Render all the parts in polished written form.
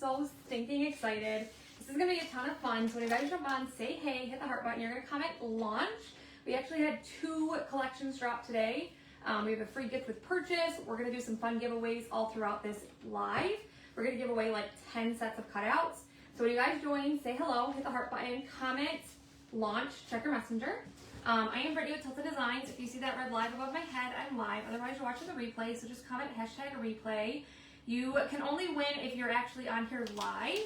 so stinking excited. This is gonna be a ton of fun. So when you guys jump on, say hey, hit the heart button. You're gonna comment launch. We actually had 2 collections drop today. We have a free gift with purchase. We're gonna do some fun giveaways all throughout this live. We're gonna give away like 10 sets of cutouts. So when you guys join, say hello, hit the heart button, comment, launch, check your messenger. I am Brittany with Tilted Designs. If you see that red live above my head, I'm live. Otherwise, you're watching the replay, so just comment hashtag replay. You can only win if you're actually on here live.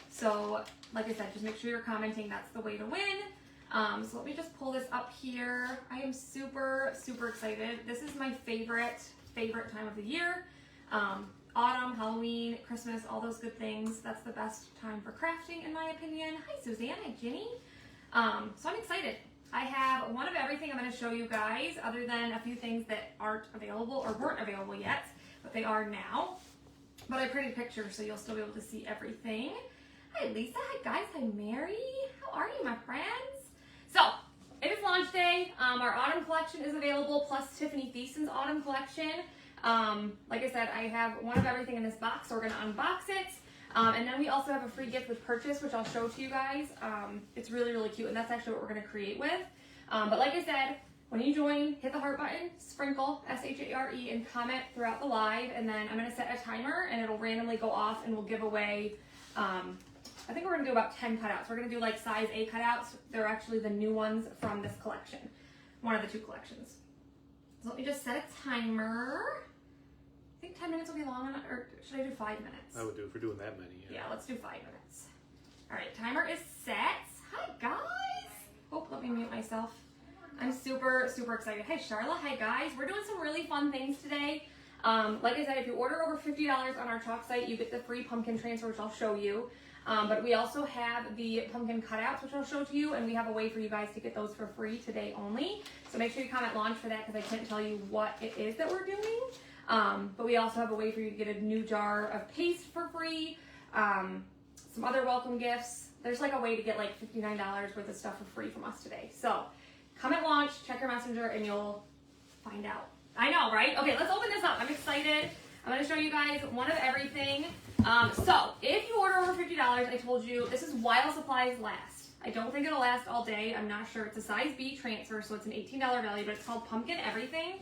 So, like I said, just make sure you're commenting. That's the way to win. So let me just pull this up here. I am super, super excited. This is my favorite time of the year. Autumn, Halloween, Christmas, all those good things. That's the best time for crafting, in my opinion. Hi, Suzanne. Hi, Ginny. So I'm excited. I have one of everything I'm going to show you guys, other than a few things that aren't available or weren't available yet, but they are now. But I printed pictures, so you'll still be able to see everything. Hi, Lisa. Hi, guys. Hi, Mary. How are you, my friends? So, it is launch day. Our autumn collection is available, plus Tiffany Thiessen's autumn collection. Like I said, I have one of everything in this box, so we're going to unbox it. And then we also have a free gift with purchase, which I'll show to you guys. It's really, really cute, and that's actually what we're going to create with. But like I said, when you join, hit the heart button, sprinkle, S-H-A-R-E, and comment throughout the live. And then I'm going to set a timer, and it'll randomly go off, and we'll give away, I think we're going to do about 10 cutouts. We're going to do like size A cutouts. They're actually the new ones from this collection, one of the 2 collections. So let me just set a timer. I think 10 minutes will be long enough, or should I do 5 minutes? I would do if we're doing that many. Yeah, let's do 5 minutes. All right, timer is set. Hi, guys. Oh, let me mute myself. I'm super, super excited. Hi, Charla. Hi, guys. We're doing some really fun things today. Like I said, if you order over $50 on our chalk site, you get the free pumpkin transfer, which I'll show you. But we also have the pumpkin cutouts, which I'll show to you, and we have a way for you guys to get those for free today only. So make sure you comment launch for that, because I can't tell you what it is that we're doing. But we also have a way for you to get a new jar of paste for free, some other welcome gifts. There's like a way to get like $59 worth of stuff for free from us today. So comment launch, check your messenger, and you'll find out. I know, right? Okay, let's open this up. I'm excited. I'm going to show you guys one of everything. So if you order over $50, I told you this is while supplies last. I don't think it'll last all day. I'm not sure. It's a size B transfer, so it's an $18 value, but it's called Pumpkin Everything.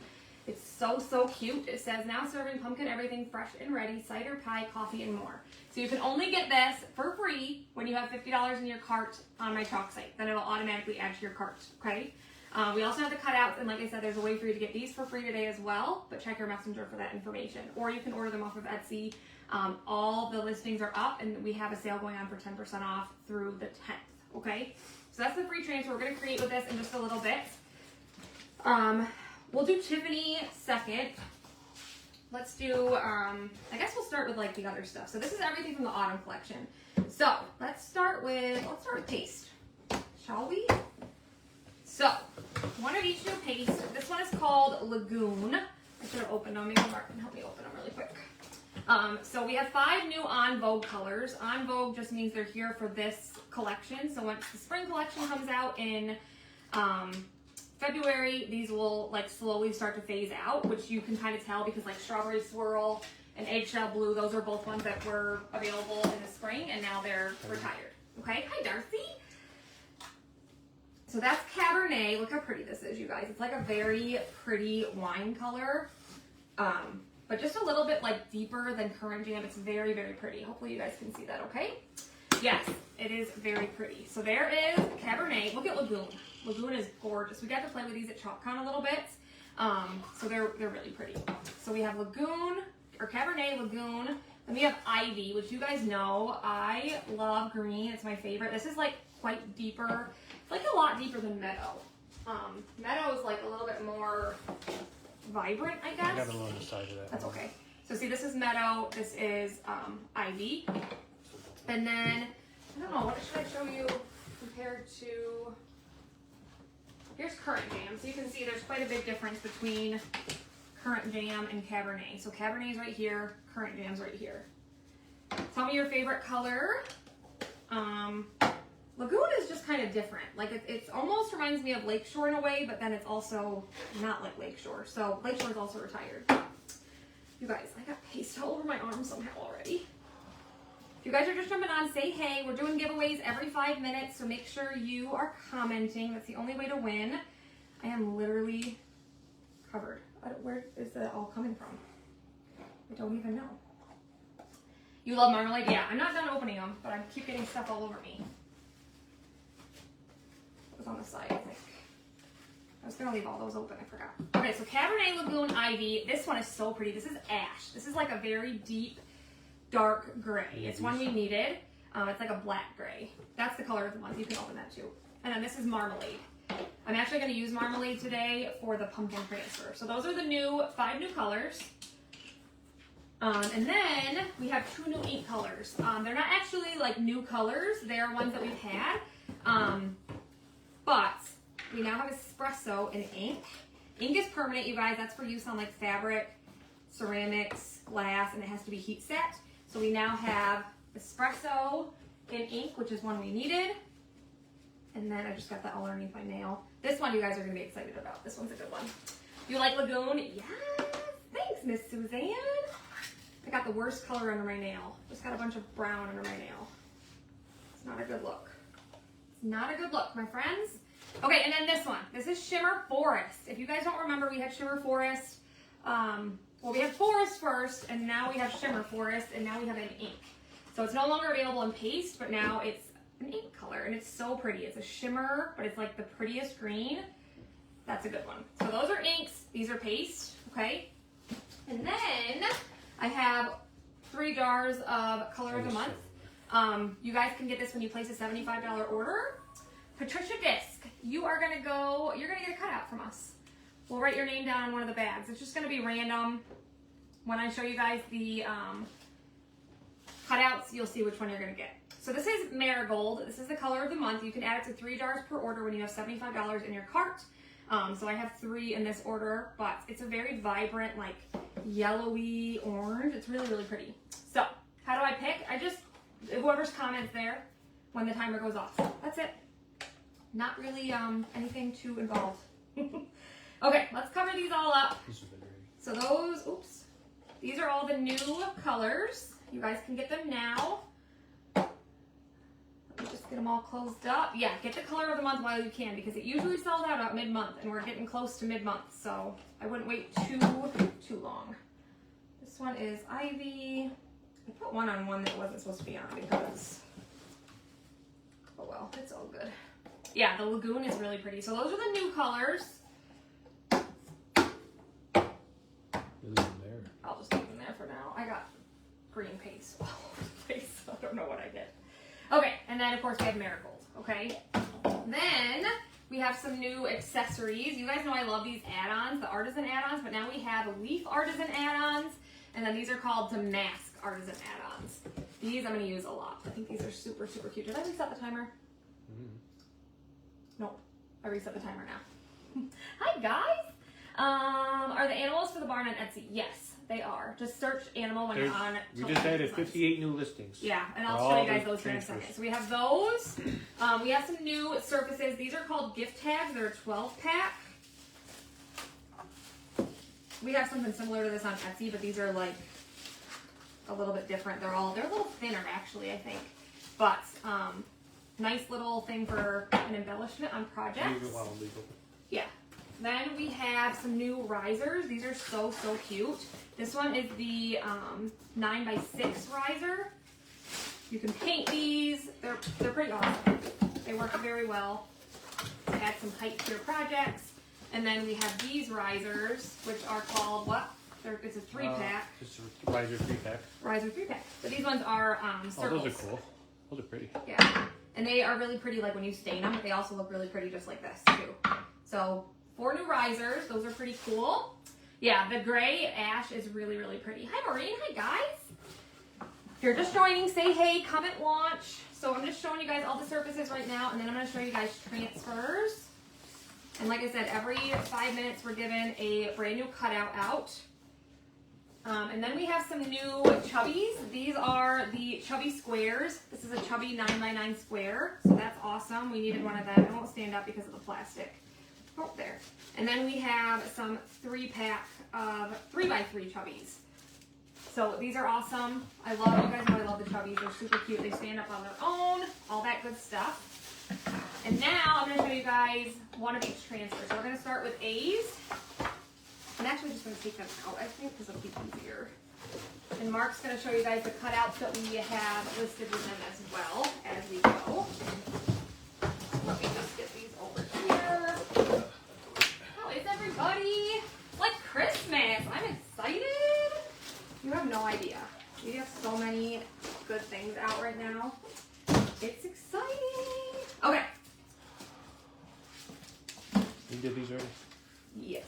It's so, so cute. It says, now serving pumpkin everything fresh and ready, cider, pie, coffee, and more. So you can only get this for free when you have $50 in your cart on my chalk site. Then it'll automatically add to your cart, okay? We also have the cutouts, and like I said, there's a way for you to get these for free today as well, but check your messenger for that information. Or you can order them off of Etsy. All the listings are up, and we have a sale going on for 10% off through the 10th, okay? So that's the free transfer we're going to create with this in just a little bit. We'll do Tiffany second. Let's do, I guess we'll start with like the other stuff. So this is everything from the autumn collection. So let's start with paste, shall we? So one of each new paste. This one is called Lagoon. I should have opened them. Maybe Mark can help me open them really quick. So we have 5 new On Vogue colors. On Vogue just means they're here for this collection. So once the spring collection comes out in February, these will like slowly start to phase out, which you can kind of tell because like Strawberry Swirl and Eggshell Blue, those are both ones that were available in the spring, and now they're retired. Okay, hi Darcy. So that's Cabernet. Look how pretty this is, you guys. It's like a very pretty wine color, but just a little bit like deeper than Currant Jam. It's very, very pretty. Hopefully you guys can see that, okay? Yes, it is very pretty. So there is Cabernet. Look at Lagoon. Lagoon is gorgeous. We got to play with these at ChalkCon a little bit, so they're really pretty. So we have Lagoon, or Cabernet, Lagoon. Then we have Ivy, which you guys know. I love green. It's my favorite. This is like quite deeper. It's like a lot deeper than Meadow. Meadow is like a little bit more vibrant, I guess. I got a little on the side of that. That's okay. So see, this is Meadow. This is Ivy. And then, I don't know, what should I show you compared to... Here's Currant Jam. So you can see there's quite a big difference between Currant Jam and Cabernet. So Cabernet's right here, Currant Jam's right here. Tell me your favorite color. Lagoon is just kind of different. Like it almost reminds me of Lakeshore in a way, but then it's also not like Lakeshore. So Lakeshore is also retired. You guys, I got paste all over my arm somehow already. If you guys are just jumping on, say hey. We're doing giveaways every 5 minutes, so make sure you are commenting. That's the only way to win. I am literally covered. Where is that all coming from? I don't even know. You love marmalade? Yeah, I'm not done opening them, but I keep getting stuff all over me. It was on the side, I think. I was going to leave all those open. I forgot. Okay, so Cabernet Lagoon Ivy. This one is so pretty. This is ash. This is like a very deep, dark gray. It's one we needed. It's like a black gray. That's the color of the month. You can open that too. And then this is marmalade. I'm actually going to use marmalade today for the pumpkin transfer. So those are the 5 new colors. And then we have 2 new ink colors. They're not actually like new colors. They're ones that we've had. But we now have espresso and ink. Ink is permanent, you guys. That's for use on like fabric, ceramics, glass, and it has to be heat set. So we now have espresso and ink, which is one we needed. And then I just got that all underneath my nail. This one you guys are going to be excited about. This one's a good one. You like Lagoon? Yes! Thanks, Miss Suzanne. I got the worst color under my nail. Just got a bunch of brown under my nail. It's not a good look. It's not a good look, my friends. Okay, and then this one. This is Shimmer Forest. If you guys don't remember, we had Shimmer Forest. Well, we had Forest first, and now we have Shimmer Forest, and now we have an ink. So it's no longer available in paste, but now it's an ink color, and it's so pretty. It's a shimmer, but it's like the prettiest green. That's a good one. So those are inks. These are paste, okay? And then I have 3 jars of Color of the Month. You guys can get this when you place a $75 order. Patricia Disc, you're gonna get a cutout from us. We'll write your name down on one of the bags. It's just gonna be random. When I show you guys the cutouts, you'll see which one you're gonna get. So this is Marigold. This is the Color of the Month. You can add it to 3 jars per order when you have $75 in your cart. So I have 3 in this order, but it's a very vibrant, like yellowy orange. It's really, really pretty. So how do I pick? Whoever's comments there when the timer goes off. That's it. Not really anything too involved. Okay, let's cover these all up. So these are all the new colors. You guys can get them now. Let me just get them all closed up. Yeah, get the Color of the Month while you can, because it usually sells out about mid-month, and we're getting close to mid-month, so I wouldn't wait too long. This one is Ivy. I put one on one that wasn't supposed to be on because, oh well, it's all good. Yeah, the Lagoon is really pretty. So those are the new colors. I'll just leave them there for now. I got green paste all over the place, so I don't know what I did. Okay, and then of course we have Marigold, okay? Then we have some new accessories. You guys know I love these add-ons, the artisan add-ons, but now we have leaf artisan add-ons, and then these are called damask artisan add-ons. These I'm going to use a lot. I think these are super, super cute. Did I reset the timer? Nope, I reset the timer now. Hi guys! Are the animals for the barn on Etsy? Yes, they are. Just search animal when you're on. We just added 58 new listings. Yeah, and I'll show you guys those in a second. So we have those. We have some new surfaces. These are called gift tags. They're a 12-pack. We have something similar to this on Etsy, but these are like a little bit different. They're a little thinner actually, I think. But nice little thing for an embellishment on projects. Yeah. Then we have some new risers. These are so, so cute. This one is the 9x6 riser. You can paint these. They're pretty awesome. They work very well to add some height to your projects. And then we have these risers, which are called what? It's a 3-pack. It's a riser 3-pack. Riser 3-pack. But these ones are circles. Oh, those are cool. Those are pretty. Yeah. And they are really pretty, like when you stain them, but they also look really pretty just like this too. So 4 new risers. Those are pretty cool. Yeah, the gray ash is really, really pretty. Hi, Maureen. Hi, guys. If you're just joining, say hey, comment launch. So I'm just showing you guys all the surfaces right now, and then I'm going to show you guys transfers. And like I said, every 5 minutes we're given a brand new cutout out. And then we have some new chubbies. These are the chubby squares. This is a chubby 9x9 square. So that's awesome. We needed one of them. It won't stand up because of the plastic. Oh, there. And then we have some 3-pack of 3x3 chubbies. So these are awesome. I love, you guys know I love the chubbies. They're super cute. They stand up on their own, all that good stuff. And now I'm going to show you guys one of each transfer. So we're going to start with A's. I'm actually just going to take them out, I think, because it'll be easier. And Mark's going to show you guys the cutouts that we have listed with them as well as we go. Let me just get these over here. How is everybody? It's like Christmas. I'm excited. You have no idea. We have so many good things out right now. It's exciting. Okay. You did these already? Yes.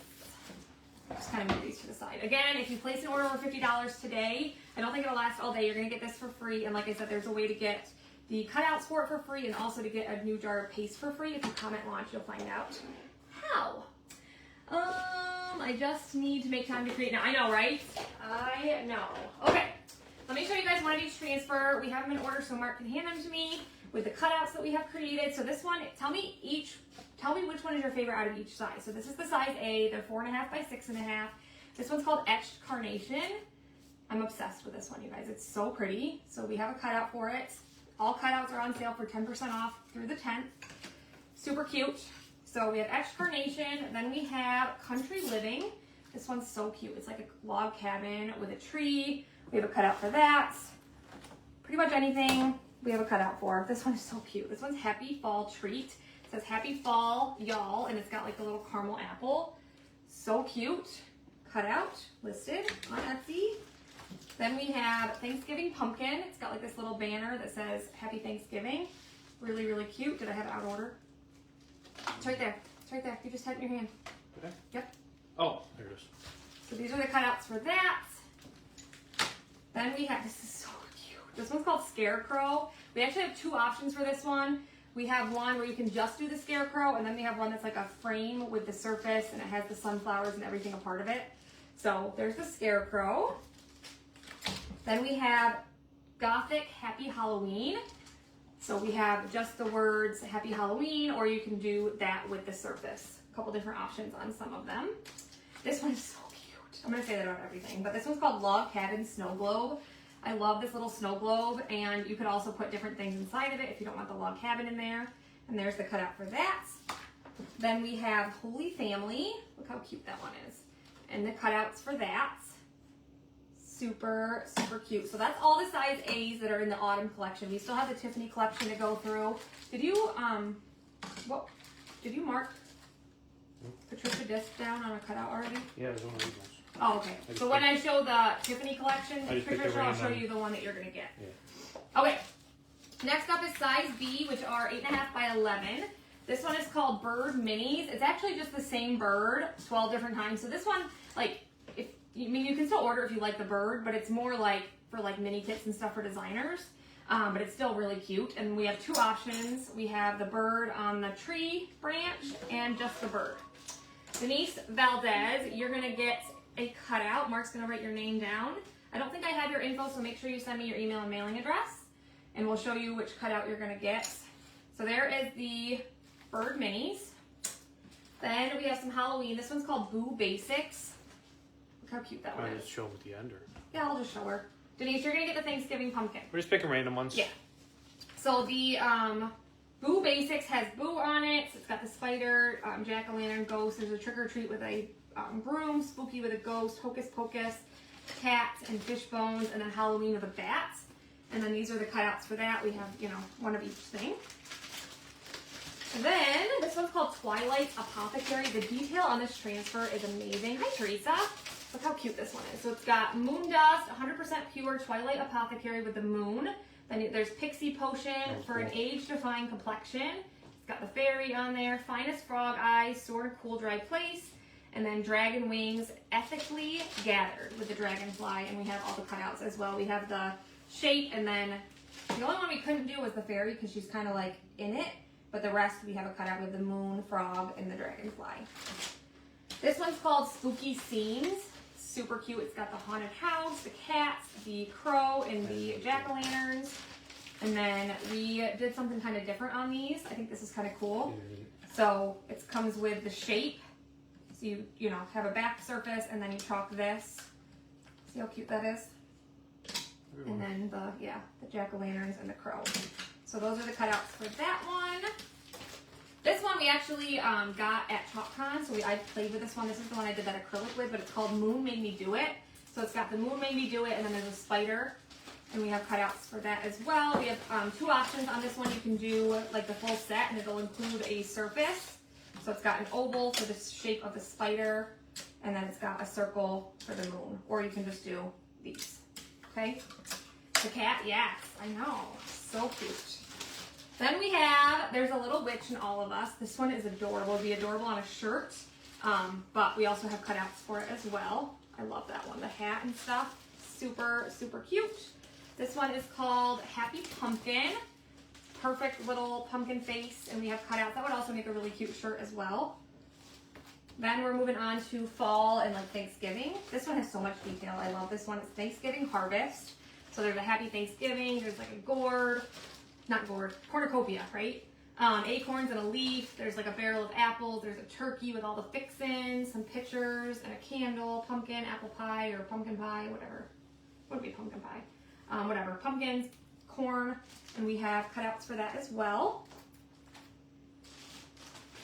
Just kind of move these to the side. Again, if you place an order over $50 today, I don't think it'll last all day. You're going to get this for free. And like I said, there's a way to get the cutouts for it for free and also to get a new jar of paste for free. If you comment launch, you'll find out how. I just need to make time to create now. I know, right? I know. Okay. Let me show you guys one of each transfer. We have them in order so Mark can hand them to me with the cutouts that we have created. So this one, tell me which one is your favorite out of each size. So this is the size A. They're 4.5 by 6.5. This one's called Etched Carnation. I'm obsessed with this one, you guys. It's so pretty. So we have a cutout for it. All cutouts are on sale for 10% off through the 10th. Super cute. So we have Etched Carnation. Then we have Country Living. This one's so cute. It's like a log cabin with a tree. We have a cutout for that. Pretty much anything we have a cutout for. This one is so cute. This one's Happy Fall Treat. It says Happy Fall, y'all, and it's got like a little caramel apple. So cute. Cutout listed on Etsy. Then we have Thanksgiving Pumpkin. It's got like this little banner that says Happy Thanksgiving. Really, really cute. Did I have it out of order? It's right there. It's right there. You just had it in your hand. Okay. Yep. Oh, there it is. So these are the cutouts for that. Then we have, this is so cute. This one's called Scarecrow. We actually have two options for this one. We have one where you can just do the scarecrow, and then we have one that's like a frame with the surface, and it has the sunflowers and everything a part of it. So there's the scarecrow. Then we have Gothic Happy Halloween. So we have just the words Happy Halloween, or you can do that with the surface. A couple different options on some of them. This one is so cute. I'm going to say that about everything, but this one's called Log Cabin Snow Globe. I love this little snow globe, and you could also put different things inside of it if you don't want the log cabin in there. And there's the cutout for that. Then we have Holy Family. Look how cute that one is. And the cutouts for that. Super, super cute. So that's all the size A's that are in the autumn collection. We still have the Tiffany collection to go through. Did you mark Patricia disc down on a cutout already? Yeah, there's one of these ones. Oh, okay. So when I show the Tiffany collection, I just picked Patricia, a I'll show random. you the one that you're going to get. Yeah. Okay. Next up is size B, which are 8.5 by 11. This one is called Bird Minis. It's actually just the same bird 12 different times. So this one, like, you can still order if you like the bird, but it's more like for like mini kits and stuff for designers. But it's still really cute. And we have two options. We have the bird on the tree branch and just the bird. Denise Valdez, you're going to get a cutout. Mark's going to write your name down. I don't think I have your info, so make sure you send me your email and mailing address, and we'll show you which cutout you're going to get. So there is the bird minis. Then we have some Halloween. This one's called Boo Basics. Look how cute that one I is. just show them at the end, or? Yeah, I'll just show her. Denise, you're going to get the Thanksgiving pumpkin. We're just picking random ones. Yeah. So the Boo Basics has Boo on it. So it's got the spider, jack-o'-lantern, ghost. There's a trick-or-treat with a broom, spooky with a ghost, hocus pocus, cats and fish bones, and then Halloween with a bat. And then these are the cutouts for that. We have, one of each thing. And then this one's called Twilight Apothecary. The detail on this transfer is amazing. Hi, Teresa. Look how cute this one is. So it's got moon dust, 100% pure Twilight Apothecary with the moon. Then there's Pixie Potion for an age-defying complexion. It's got the fairy on there, Finest Frog Eyes, Sword of Cool Dry Place, and then Dragon Wings Ethically Gathered with the dragonfly, and we have all the cutouts as well. We have the shape, and then the only one we couldn't do was the fairy because she's kind of like in it, but the rest we have a cutout with the moon, frog, and the dragonfly. This one's called Spooky Scenes. Super cute. It's got the haunted house, the cats, the crow, and the jack-o'-lanterns. And then we did something kind of different on these. I think this is kind of cool. So it comes with the shape. So you have a back surface, and then you chalk this. See how cute that is? And then the jack-o'-lanterns and the crow. So those are the cutouts for that one. This one we actually got at ChalkCon, so I played with this one. This is the one I did that acrylic with, but it's called Moon Made Me Do It. So it's got the Moon Made Me Do It, and then there's a spider, and we have cutouts for that as well. We have 2 options on this one. You can do like the full set, and it'll include a surface. So it's got an oval for the shape of the spider, and then it's got a circle for the moon. Or you can just do these, okay? The cat, yes, I know, so cute. Then we have, there's a little witch in all of us. This one is adorable. It'd be adorable on a shirt, but we also have cutouts for it as well. I love that one, the hat and stuff. Super, super cute. This one is called Happy Pumpkin. Perfect little pumpkin face, and we have cutouts. That would also make a really cute shirt as well. Then we're moving on to fall and like Thanksgiving. This one has so much detail. I love this one. It's Thanksgiving Harvest. So there's a Happy Thanksgiving. There's like a cornucopia, right? Acorns and a leaf. There's like a barrel of apples. There's a turkey with all the fixins, some pictures, and a candle, pumpkin, apple pie, or pumpkin pie, whatever. Would be pumpkin pie. Whatever. Pumpkins, corn, and we have cutouts for that as well.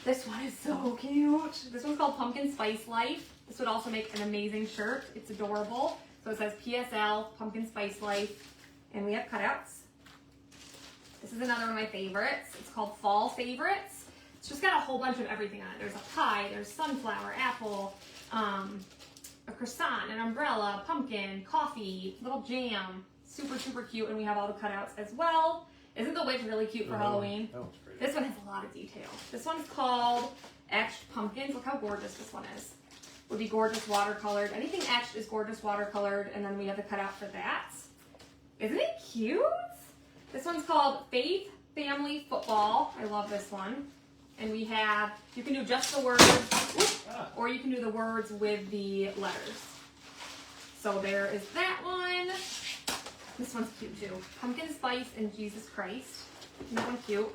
This one is so cute. This one's called Pumpkin Spice Life. This would also make an amazing shirt. It's adorable. So it says PSL, Pumpkin Spice Life, and we have cutouts. This is another one of my favorites. It's called Fall Favorites. It's just got a whole bunch of everything on it. There's a pie, there's sunflower, apple, a croissant, an umbrella, pumpkin, coffee, little jam. Super, super cute, and we have all the cutouts as well. Isn't the witch really cute for Halloween? That one's great. This one has a lot of detail. This one's called Etched Pumpkins. Look how gorgeous this one is. Would be gorgeous watercolored. Anything etched is gorgeous watercolored, and then we have the cutout for that. Isn't it cute? This one's called Faith Family Football. I love this one. And we have, you can do just the words, or you can do the words with the letters. So there is that one. This one's cute too. Pumpkin Spice and Jesus Christ. Isn't that one cute?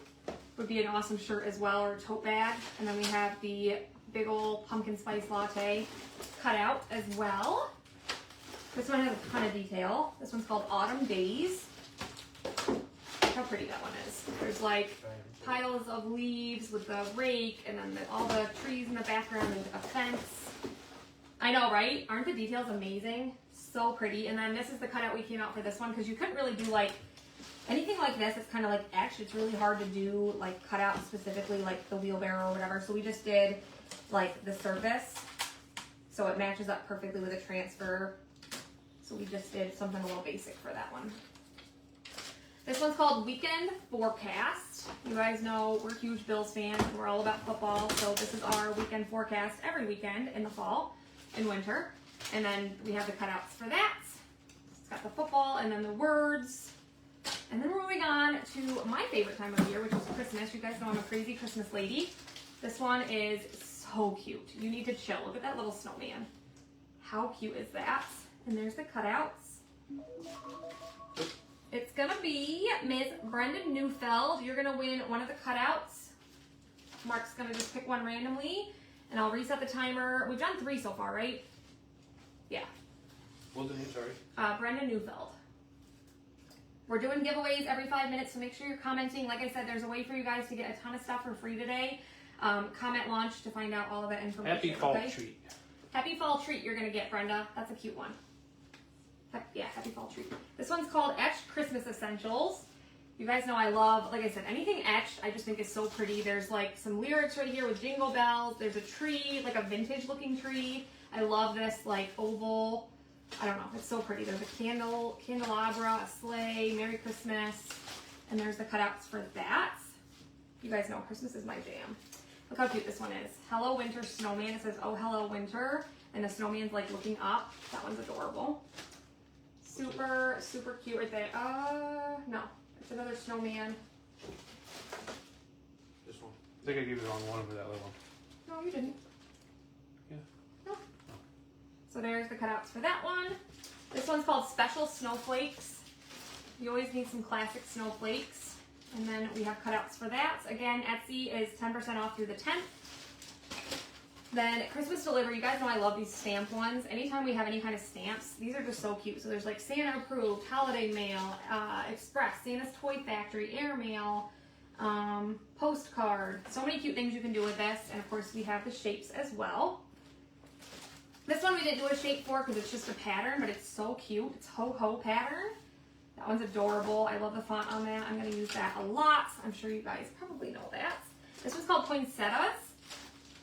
Would be an awesome shirt as well, or a tote bag. And then we have the big old pumpkin spice latte cut out as well. This one has a ton of detail. This one's called Autumn Days. Look how pretty that one is. There's like piles of leaves with the rake, and then all the trees in the background, and a fence. I know, right? Aren't the details amazing? So pretty. And then this is the cutout we came out for this one, because you couldn't really do like anything like this. It's kind of like etched. It's really hard to do like cutout specifically, like the wheelbarrow or whatever. So we just did like the surface, so it matches up perfectly with a transfer. So we just did something a little basic for that one. This one's called Weekend Forecast. You guys know we're huge Bills fans. We're all about football. So this is our weekend forecast every weekend in the fall and winter. And then we have the cutouts for that. It's got the football and then the words. And then we're moving on to my favorite time of year, which is Christmas. You guys know I'm a crazy Christmas lady. This one is so cute. You need to chill. Look at that little snowman. How cute is that? And there's the cutouts. It's gonna be Ms. Brenda Neufeld. You're gonna win one of the cutouts. Mark's gonna just pick one randomly, and I'll reset the timer. We've done 3 so far, right? Yeah. What's the name, sorry? Brenda Neufeld. We're doing giveaways every 5 minutes, so make sure you're commenting. Like I said, there's a way for you guys to get a ton of stuff for free today. Comment launch to find out all of that information. Happy fall okay? treat. Happy fall treat you're gonna get, Brenda. That's a cute one. Yeah, happy fall treat. This one's called Etched Christmas Essentials. You guys know I love, like I said, anything etched I just think is so pretty. There's like some lyrics right here with jingle bells. There's a tree, like a vintage looking tree. I love this like oval. I don't know, it's so pretty. There's a candelabra, a sleigh, Merry Christmas, and there's the cutouts for that. You guys know Christmas is my jam. Look how cute this one is. Hello Winter Snowman. It says, oh, hello Winter, and the snowman's like looking up. That one's adorable. Super, super cute right there. No, it's another snowman. This one. I think I gave you the wrong one over that little one. No, you didn't. Yeah. No. So there's the cutouts for that one. This one's called Special Snowflakes. You always need some classic snowflakes. And then we have cutouts for that. Again, Etsy is 10% off through the 10th. Then Christmas delivery, you guys know I love these stamped ones. Anytime we have any kind of stamps, these are just so cute. So there's like Santa approved, holiday mail, express, Santa's toy factory, airmail, postcard. So many cute things you can do with this. And of course we have the shapes as well. This one we didn't do a shape for because it's just a pattern, but it's so cute. It's ho-ho pattern. That one's adorable. I love the font on that. I'm going to use that a lot. I'm sure you guys probably know that. This one's called Poinsettias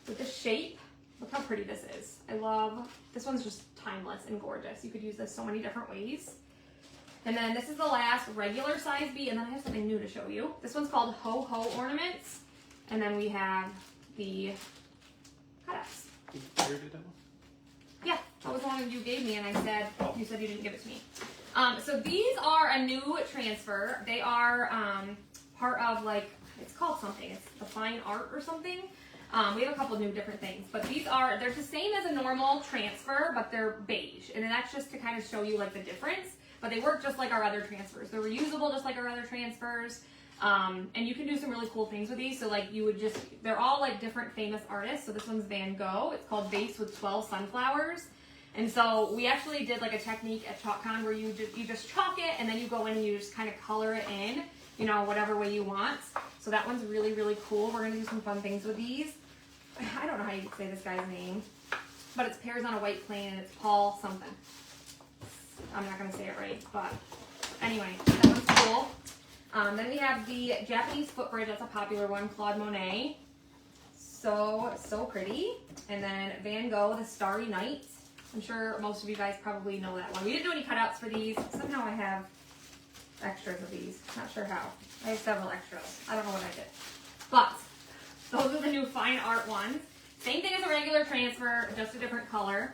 with the shape. Look how pretty this is. I love, this one's just timeless and gorgeous. You could use this so many different ways. And then this is the last regular size bee, and then I have something new to show you. This one's called Ho Ho Ornaments. And then we have the cutouts. You already did that one? Yeah, that was the one you gave me, and I said, you said you didn't give it to me. So these are a new transfer. They are part of like, it's called something. It's the fine art or something. We have a couple new different things, but they're the same as a normal transfer, but they're beige. And that's just to kind of show you like the difference, but they work just like our other transfers. They're reusable just like our other transfers. And you can do some really cool things with these. So like they're all like different famous artists. So this one's Van Gogh. It's called Vase with 12 Sunflowers. And so we actually did like a technique at ChalkCon where you just chalk it and then you go in and you just kind of color it in, you know, whatever way you want. So that one's really, really cool. We're gonna do some fun things with these. I don't know how you say this guy's name, but it's Pears on a White Plain and it's Paul something. I'm not gonna say it right, but anyway, that one's cool. Then we have the Japanese footbridge. That's a popular one, Claude Monet. So pretty. And then Van Gogh, the Starry Night. I'm sure most of you guys probably know that one. We didn't do any cutouts for these. Somehow I have extras of these. Not sure how. I have several extras. I don't know what I did. But those are the new fine art ones. Same thing as a regular transfer, just a different color.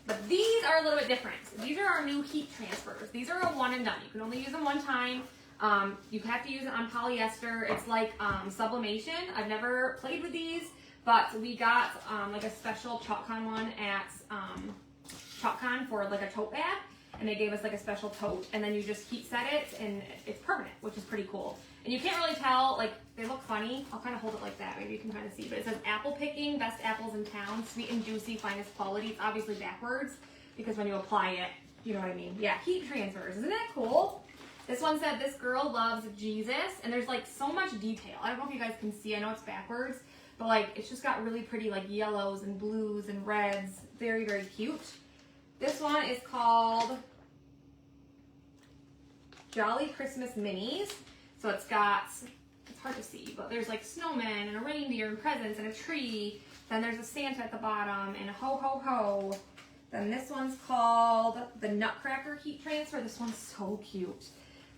But these are a little bit different. These are our new heat transfers. These are a one and done. You can only use them one time. You have to use it on polyester. It's like sublimation. I've never played with these, but we got like a special ChalkCon one at ChalkCon for like a tote bag, and they gave us like a special tote, and then you just heat set it, and it's permanent, which is pretty cool. And you can't really tell, like they look funny. I'll kind of hold it like that. Maybe you can kind of see, but it says apple picking, best apples in town, sweet and juicy, finest quality. It's obviously backwards because when you apply it, you know what I mean. Yeah, heat transfers. Isn't that cool? This one said, this girl loves Jesus, and there's like so much detail. I don't know if you guys can see, I know it's backwards, but like it's just got really pretty like yellows and blues and reds. Very, very cute. This one is called Jolly Christmas Minis. So it's hard to see, but there's like snowmen and a reindeer and presents and a tree. Then there's a Santa at the bottom and a ho ho ho. Then this one's called the Nutcracker Heat Transfer. This one's so cute.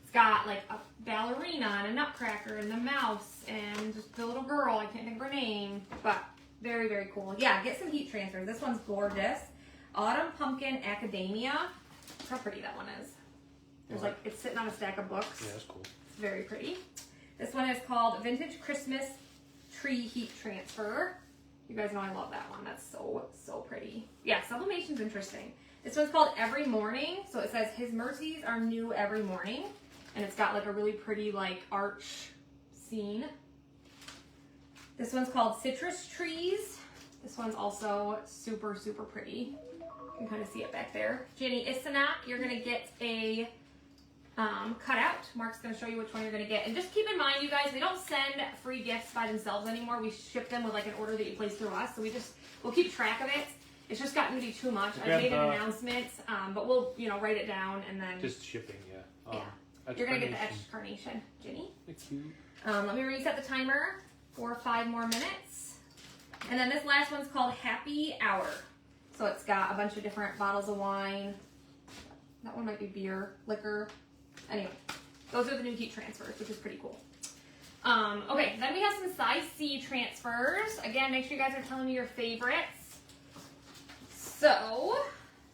It's got like a ballerina and a nutcracker and the mouse and just the little girl. I can't think of her name, but very, very cool. Yeah, get some heat transfers. This one's gorgeous. Autumn Pumpkin Academia. Look how pretty that one is. There's like, it's sitting on a stack of books. Yeah, that's cool. It's very pretty. This one is called Vintage Christmas Tree Heat Transfer. You guys know I love that one. That's so pretty. Yeah, sublimation's interesting. This one's called Every Morning. So it says, his mercies are new every morning. And it's got like a really pretty like arch scene. This one's called Citrus Trees. This one's also super, super pretty. You can kind of see it back there. Jenny Isanak, you're going to get a cutout. Mark's going to show you which one you're going to get. And just keep in mind, you guys, they don't send free gifts by themselves anymore. We ship them with like an order that you place through us. So we'll keep track of it. It's just gotten to be too much. I made an announcement, but we'll, write it down and then. Just shipping, yeah. Yeah. You're going to get the etched carnation, Jenny. Thank you. Let me reset the timer for 5 more minutes. And then this last one's called Happy Hour. So it's got a bunch of different bottles of wine. That one might be beer, liquor. Anyway, those are the new heat transfers, which is pretty cool. Okay, then we have some size C transfers. Again, make sure you guys are telling me your favorites. So,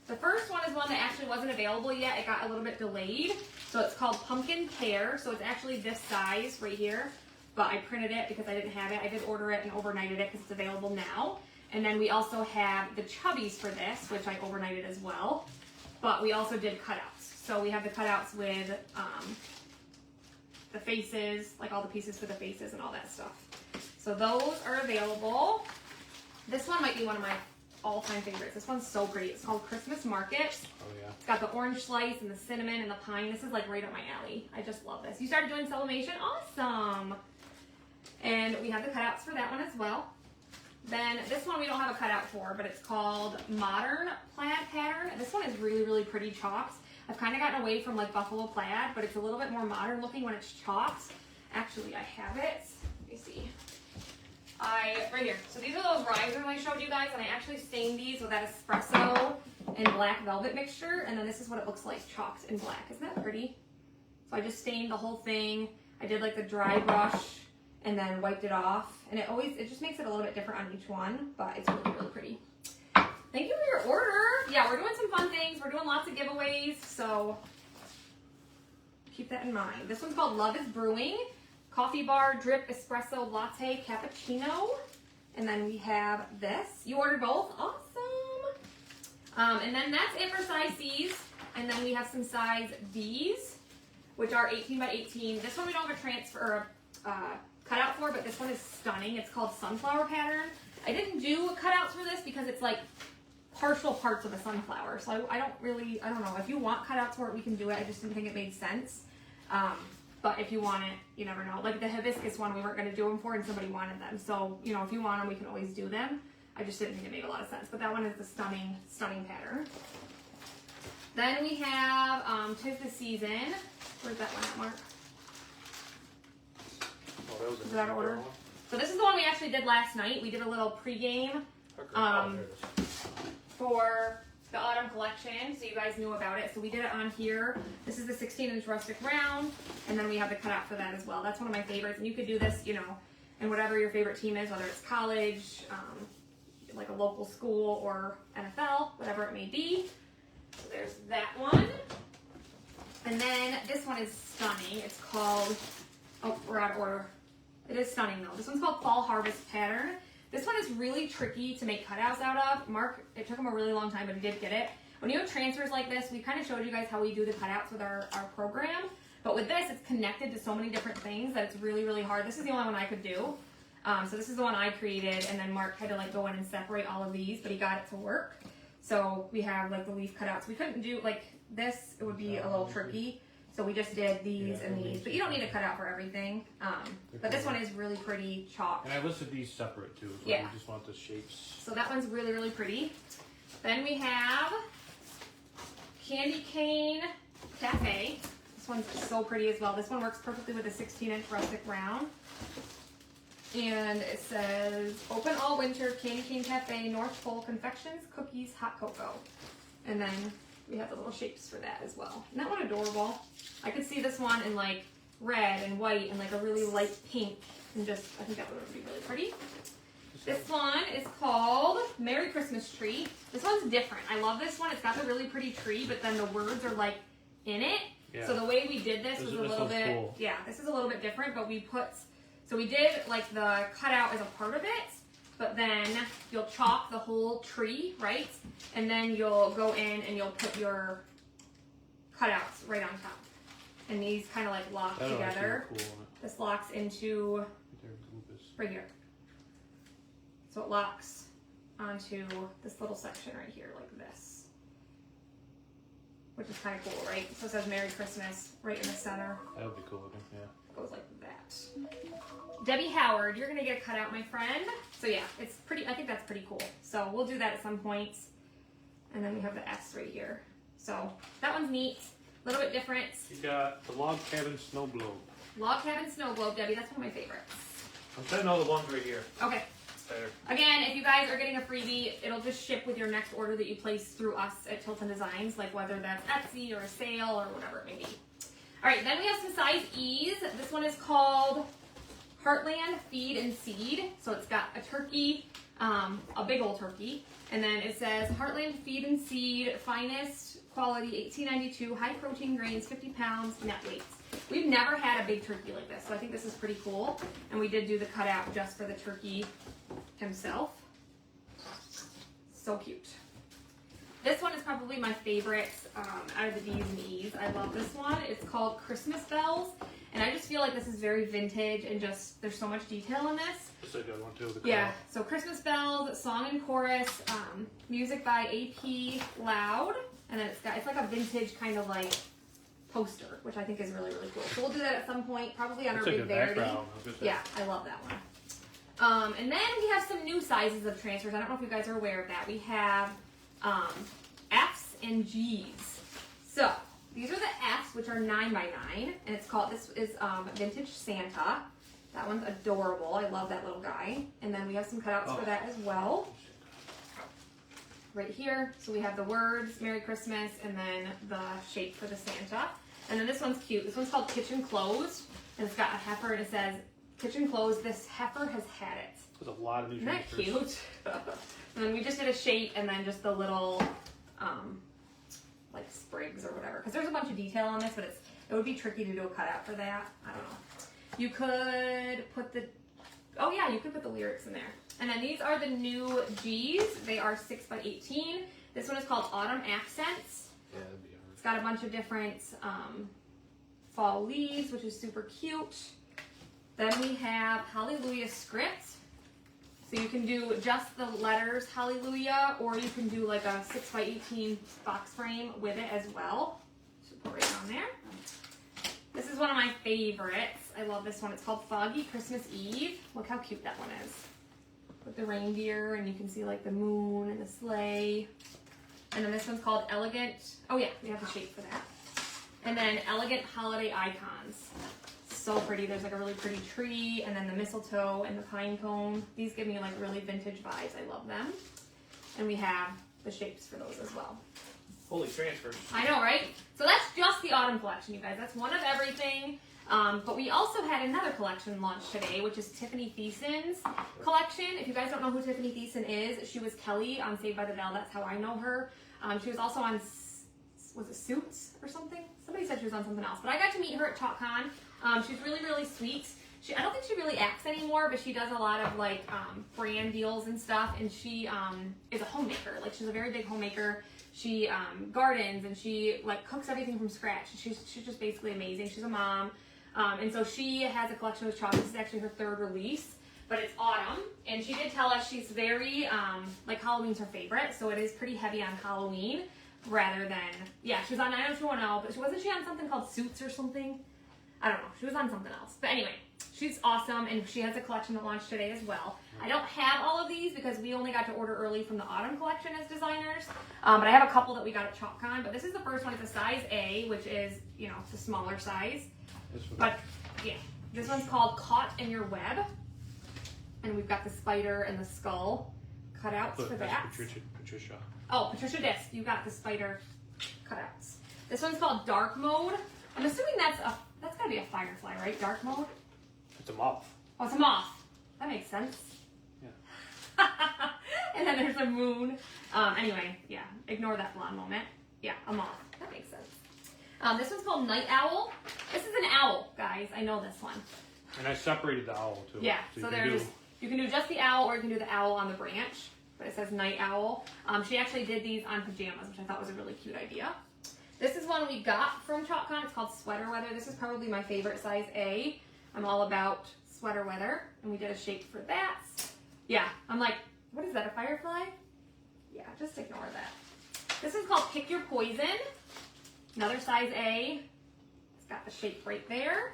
the first one is one that actually wasn't available yet. It got a little bit delayed. So it's called Pumpkin Pear. So it's actually this size right here. But I printed it because I didn't have it. I did order it and overnighted it because it's available now. And then we also have the chubbies for this, which I overnighted as well. But we also did cutouts. So we have the cutouts with the faces, like all the pieces for the faces and all that stuff. So those are available. This one might be one of my all-time favorites. This one's so pretty. It's called Christmas Market. Oh yeah. It's got the orange slice and the cinnamon and the pine. This is like right up my alley. I just love this. You started doing celebration? Awesome. And we have the cutouts for that one as well. Then this one we don't have a cutout for, but it's called Modern Plaid Pattern. This one is really, really pretty chalked. I've kind of gotten away from like buffalo plaid, but it's a little bit more modern looking when it's chalked. Actually, I have it. Let me see. Right here. So these are those risers I showed you guys, and I actually stained these with that espresso and black velvet mixture, and then this is what it looks like chalked in black. Isn't that pretty? So I just stained the whole thing. I did like the dry brush and then wiped it off, and it just makes it a little bit different on each one, but it's really, really pretty. Thank you for your order. Yeah, we're doing some fun things. We're doing lots of giveaways, so keep that in mind. This one's called Love is Brewing. Coffee bar, drip, espresso, latte, cappuccino. And then we have this. You ordered both? Awesome. And then that's it for size C's. And then we have some size D's, which are 18 by 18. This one we don't have a transfer or a cutout for, but this one is stunning. It's called Sunflower Pattern. I didn't do cutouts for this because it's like partial parts of a sunflower. So I don't know. If you want cutouts for it, we can do it. I just didn't think it made sense. But if you want it, you never know. Like the hibiscus one, we weren't going to do them for, and somebody wanted them. So, you know, if you want them, we can always do them. I just didn't think it made a lot of sense. But that one is the stunning, stunning pattern. Then we have 'Tis the Season. Where's that one at, Mark? Oh, that was Is that order? So this is the one we actually did last night. We did a little pregame for the autumn collection, so you guys knew about it. So we did it on here. This is the 16-inch rustic round, and then we have the cutout for that as well. That's one of my favorites, and you could do this, you know, in whatever your favorite team is, whether it's college, like a local school, or NFL, whatever it may be. So there's that one. And then this one is stunning. It's called, oh, we're out of order. It is stunning though. This one's called Fall Harvest Pattern. This one is really tricky to make cutouts out of. Mark, it took him a really long time, but he did get it. When you have transfers like this, we kind of showed you guys how we do the cutouts with our program. But with this, it's connected to so many different things that it's really, really hard. This is the only one I could do. So this is the one I created, and then Mark had to like go in and separate all of these, but he got it to work. So we have like the leaf cutouts. We couldn't do like this, it would be a little tricky. So we just did these and these, but you don't need a cutout for everything. But this one is really pretty chalk. And I listed these separate too, so yeah. we just want the shapes. So that one's really, really pretty. Then we have Candy Cane Cafe. This one's so pretty as well. This one works perfectly with a 16-inch rustic round. And it says, open all winter, Candy Cane Cafe, North Pole confections, cookies, hot cocoa. And then we have the little shapes for that as well. Isn't that one adorable? I could see this one in like red and white and like a really light pink. And just, I think that would be really pretty. This one is called Merry Christmas Tree. This one's different. I love this one. It's got the really pretty tree, but then the words are like in it. Yeah. So the way we did this was a little bit, cool. Yeah, this is a little bit different, but we put, so we did like the cutout as a part of it, but then you'll chalk the whole tree, right? And then you'll go in and you'll put your cutouts right on top. And these kind of like lock together. Cool. This locks into right here. So it locks onto this little section right here like this. Which is kind of cool, right? So it says Merry Christmas right in the center. That would be cool looking, yeah. It goes like that. Debbie Howard, you're gonna get a cutout, my friend. So yeah, it's pretty, I think that's pretty cool. So we'll do that at some point. And then we have the S right here. So that one's neat, a little bit different. You got the Log Cabin Snow Globe. Log Cabin Snow Globe, Debbie, that's one of my favorites. I'm setting all the ones right here. Okay. Better. Again, if you guys are getting a freebie, it'll just ship with your next order that you place through us at Tilton Designs, like whether that's Etsy or a sale or whatever it may be. All right, then we have some size E's. This one is called Heartland Feed and Seed. So it's got a turkey, a big old turkey, and then it says Heartland Feed and Seed, finest quality, 1892, high protein grains, 50 pounds, net weight. We've never had a big turkey like this, so I think this is pretty cool. And we did do the cutout just for the turkey himself. So cute. This one is probably my favorite out of the D's and E's. I love this one. It's called Christmas Bells. And I just feel like this is very vintage and just, there's so much detail in this. It's a good one too. The Yeah, so Christmas Bells, song and chorus, music by AP Loud, and then it's like a vintage kind of like poster, which I think is really, really cool. So we'll do that at some point, probably on our Big Verity. Yeah, I love that one. And then we have some new sizes of transfers. I don't know if you guys are aware of that. We have F's and G's. So these are the F's, which are 9x9, and it's called, this is Vintage Santa. That one's adorable. I love that little guy. And then we have some cutouts for that as well. Right here. So we have the words, Merry Christmas, and then the shape for the Santa. And then this one's cute. This one's called Kitchen Closed, and it's got a heifer, and it says, Kitchen Closed, this heifer has had it. There's a lot of new Isn't that transfers. cute? And then we just did a shape, and then just the little, like sprigs or whatever. Because there's a bunch of detail on this, but it would be tricky to do a cutout for that. I don't know. You could put you could put the lyrics in there. And then these are the new G's. They are 6x18. This one is called Autumn Accents. Yeah, that'd be hard. It's got a bunch of different fall leaves, which is super cute. Then we have Hallelujah Script. So you can do just the letters Hallelujah, or you can do like a 6x18 box frame with it as well. So put right on there. This is one of my favorites. I love this one. It's called Foggy Christmas Eve. Look how cute that one is. With the reindeer, and you can see like the moon and the sleigh. And then this one's called Elegant. Oh yeah, we have the shape for that. And then Elegant Holiday Icons. So pretty. There's like a really pretty tree, and then the mistletoe and the pine cone. These give me like really vintage vibes. I love them. And we have the shapes for those as well. Holy transfers. I know, right? So that's just the autumn collection, you guys. That's one of everything. But we also had another collection launched today, which is Tiffany Thiessen's collection. If you guys don't know who Tiffany Thiessen is, she was Kelly on Saved by the Bell. That's how I know her. She was also on, was it Suits or something? Somebody said she was on something else. But I got to meet her at TalkCon. She's really, really sweet. I don't think she really acts anymore, but she does a lot of like brand deals and stuff. And she is a homemaker. Like, she's a very big homemaker. She gardens, and she like cooks everything from scratch. She's just basically amazing. She's a mom. And so she has a collection of chocolates. This is actually her third release, but it's autumn. And she did tell us she's very, like Halloween's her favorite. So it is pretty heavy on Halloween rather than, yeah, she was on 90210, but wasn't she on something called Suits or something? I don't know. She was on something else. But anyway, she's awesome, and she has a collection that launched today as well. I don't have all of these because we only got to order early from the autumn collection as designers. But I have a couple that we got at TalkCon. But this is the first one. It's a size A, which is, you know, it's a smaller size. But yeah, this one's called Caught in Your Web. And we've got the spider and the skull cutouts for that. Patricia. Oh, Patricia Disc. You got the spider cutouts. This one's called Dark Mode. I'm assuming that's gotta be a firefly, right? Dark Mode? It's a moth. Oh, it's a moth. That makes sense. Yeah. And then there's a moon. Anyway, yeah, ignore that blonde moment. Yeah, a moth. That makes sense. This one's called Night Owl. This is an owl, guys. I know this one. And I separated the owl too. Yeah, so you can do just the owl, or you can do the owl on the branch. But it says Night Owl. She actually did these on pajamas, which I thought was a really cute idea. This is one we got from TalkCon. It's called Sweater Weather. This is probably my favorite size A. I'm all about sweater weather, and we did a shape for that. Yeah, I'm like, what is that, a firefly? Yeah, just ignore that. This is called Pick Your Poison. Another size A. It's got the shape right there.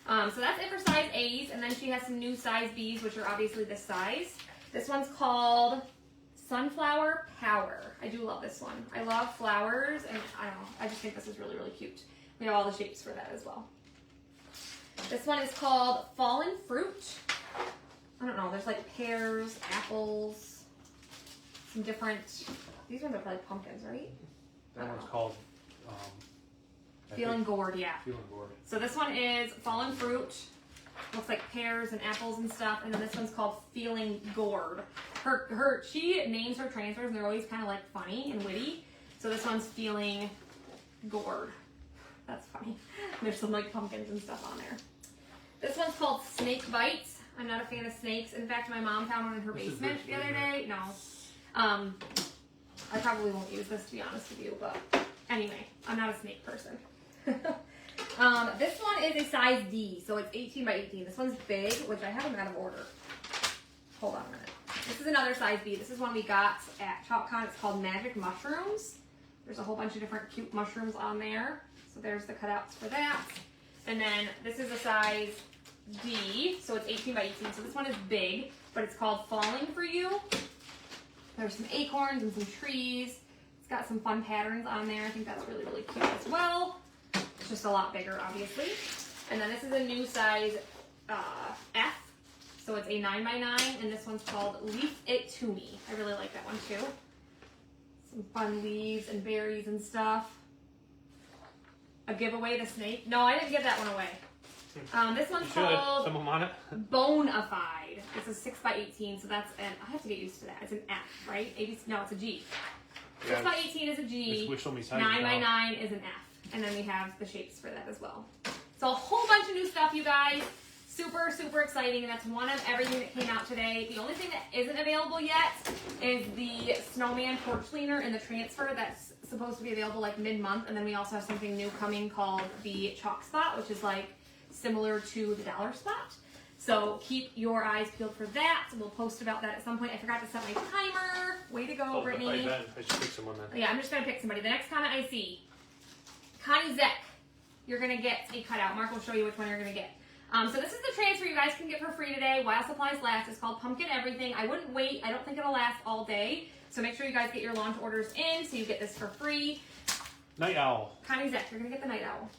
So that's it for size A's, and then she has some new size B's, which are obviously this size. This one's called Sunflower Power. I do love this one. I love flowers, and I don't know, I just think this is really, really cute. We have all the shapes for that as well. This one is called Fallen Fruit. I don't know, there's like pears, apples, some different, these ones are probably pumpkins, right? That one's called Feeling Gourd, yeah. Feeling Gourd. So this one is Fallen Fruit. Looks like pears and apples and stuff. And then this one's called Feeling Gourd. She names her transfers, and they're always kind of like funny and witty. So this one's Feeling Gourd. That's funny. There's some like pumpkins and stuff on there. This one's called Snake Bites. I'm not a fan of snakes. In fact, my mom found one in her basement the other day. No. I probably won't use this, to be honest with you, but anyway, I'm not a snake person. This one is a size D, so it's 18 by 18. This one's big, which I have them out of order. Hold on a minute. This is another size B. This is one we got at ChalkCon. It's called Magic Mushrooms. There's a whole bunch of different cute mushrooms on there. So there's the cutouts for that. And then this is a size D, so it's 18 by 18. So this one is big, but it's called Falling For You. There's some acorns and some trees. It's got some fun patterns on there. I think that's really, really cute as well. It's just a lot bigger, obviously. And then this is a new size F. So it's a 9 by 9, and this one's called Leaf It To Me. I really like that one too. Some fun leaves and berries and stuff. A giveaway, the snake. No, I didn't give that one away. This one's called Some on it. Bonafide. It's a 6 by 18, so that's an, I have to get used to that. It's an F, right? No, it's a G. 6 by 18 is a G. 9 by 9 is an F. And then we have the shapes for that as well. So a whole bunch of new stuff, you guys. Super, super exciting, and that's one of everything that came out today. The only thing that isn't available yet is the Snowman Porch Cleaner and the transfer. That's supposed to be available like mid-month, and then we also have something new coming called the Chalk Spot, which is like similar to the Dollar Spot. So keep your eyes peeled for that. We'll post about that at some point. I forgot to set my timer. Way to go, Brittany. I should pick someone then. Yeah, I'm just going to pick somebody. The next comment I see, Connie Zek, you're going to get a cutout. Mark will show you which one you're going to get. So this is the transfer you guys can get for free today while supplies last. It's called Pumpkin Everything. I wouldn't wait. I don't think it'll last all day. So make sure you guys get your launch orders in so you get this for free. Night Owl. Connie Zek, you're going to get the Night Owl.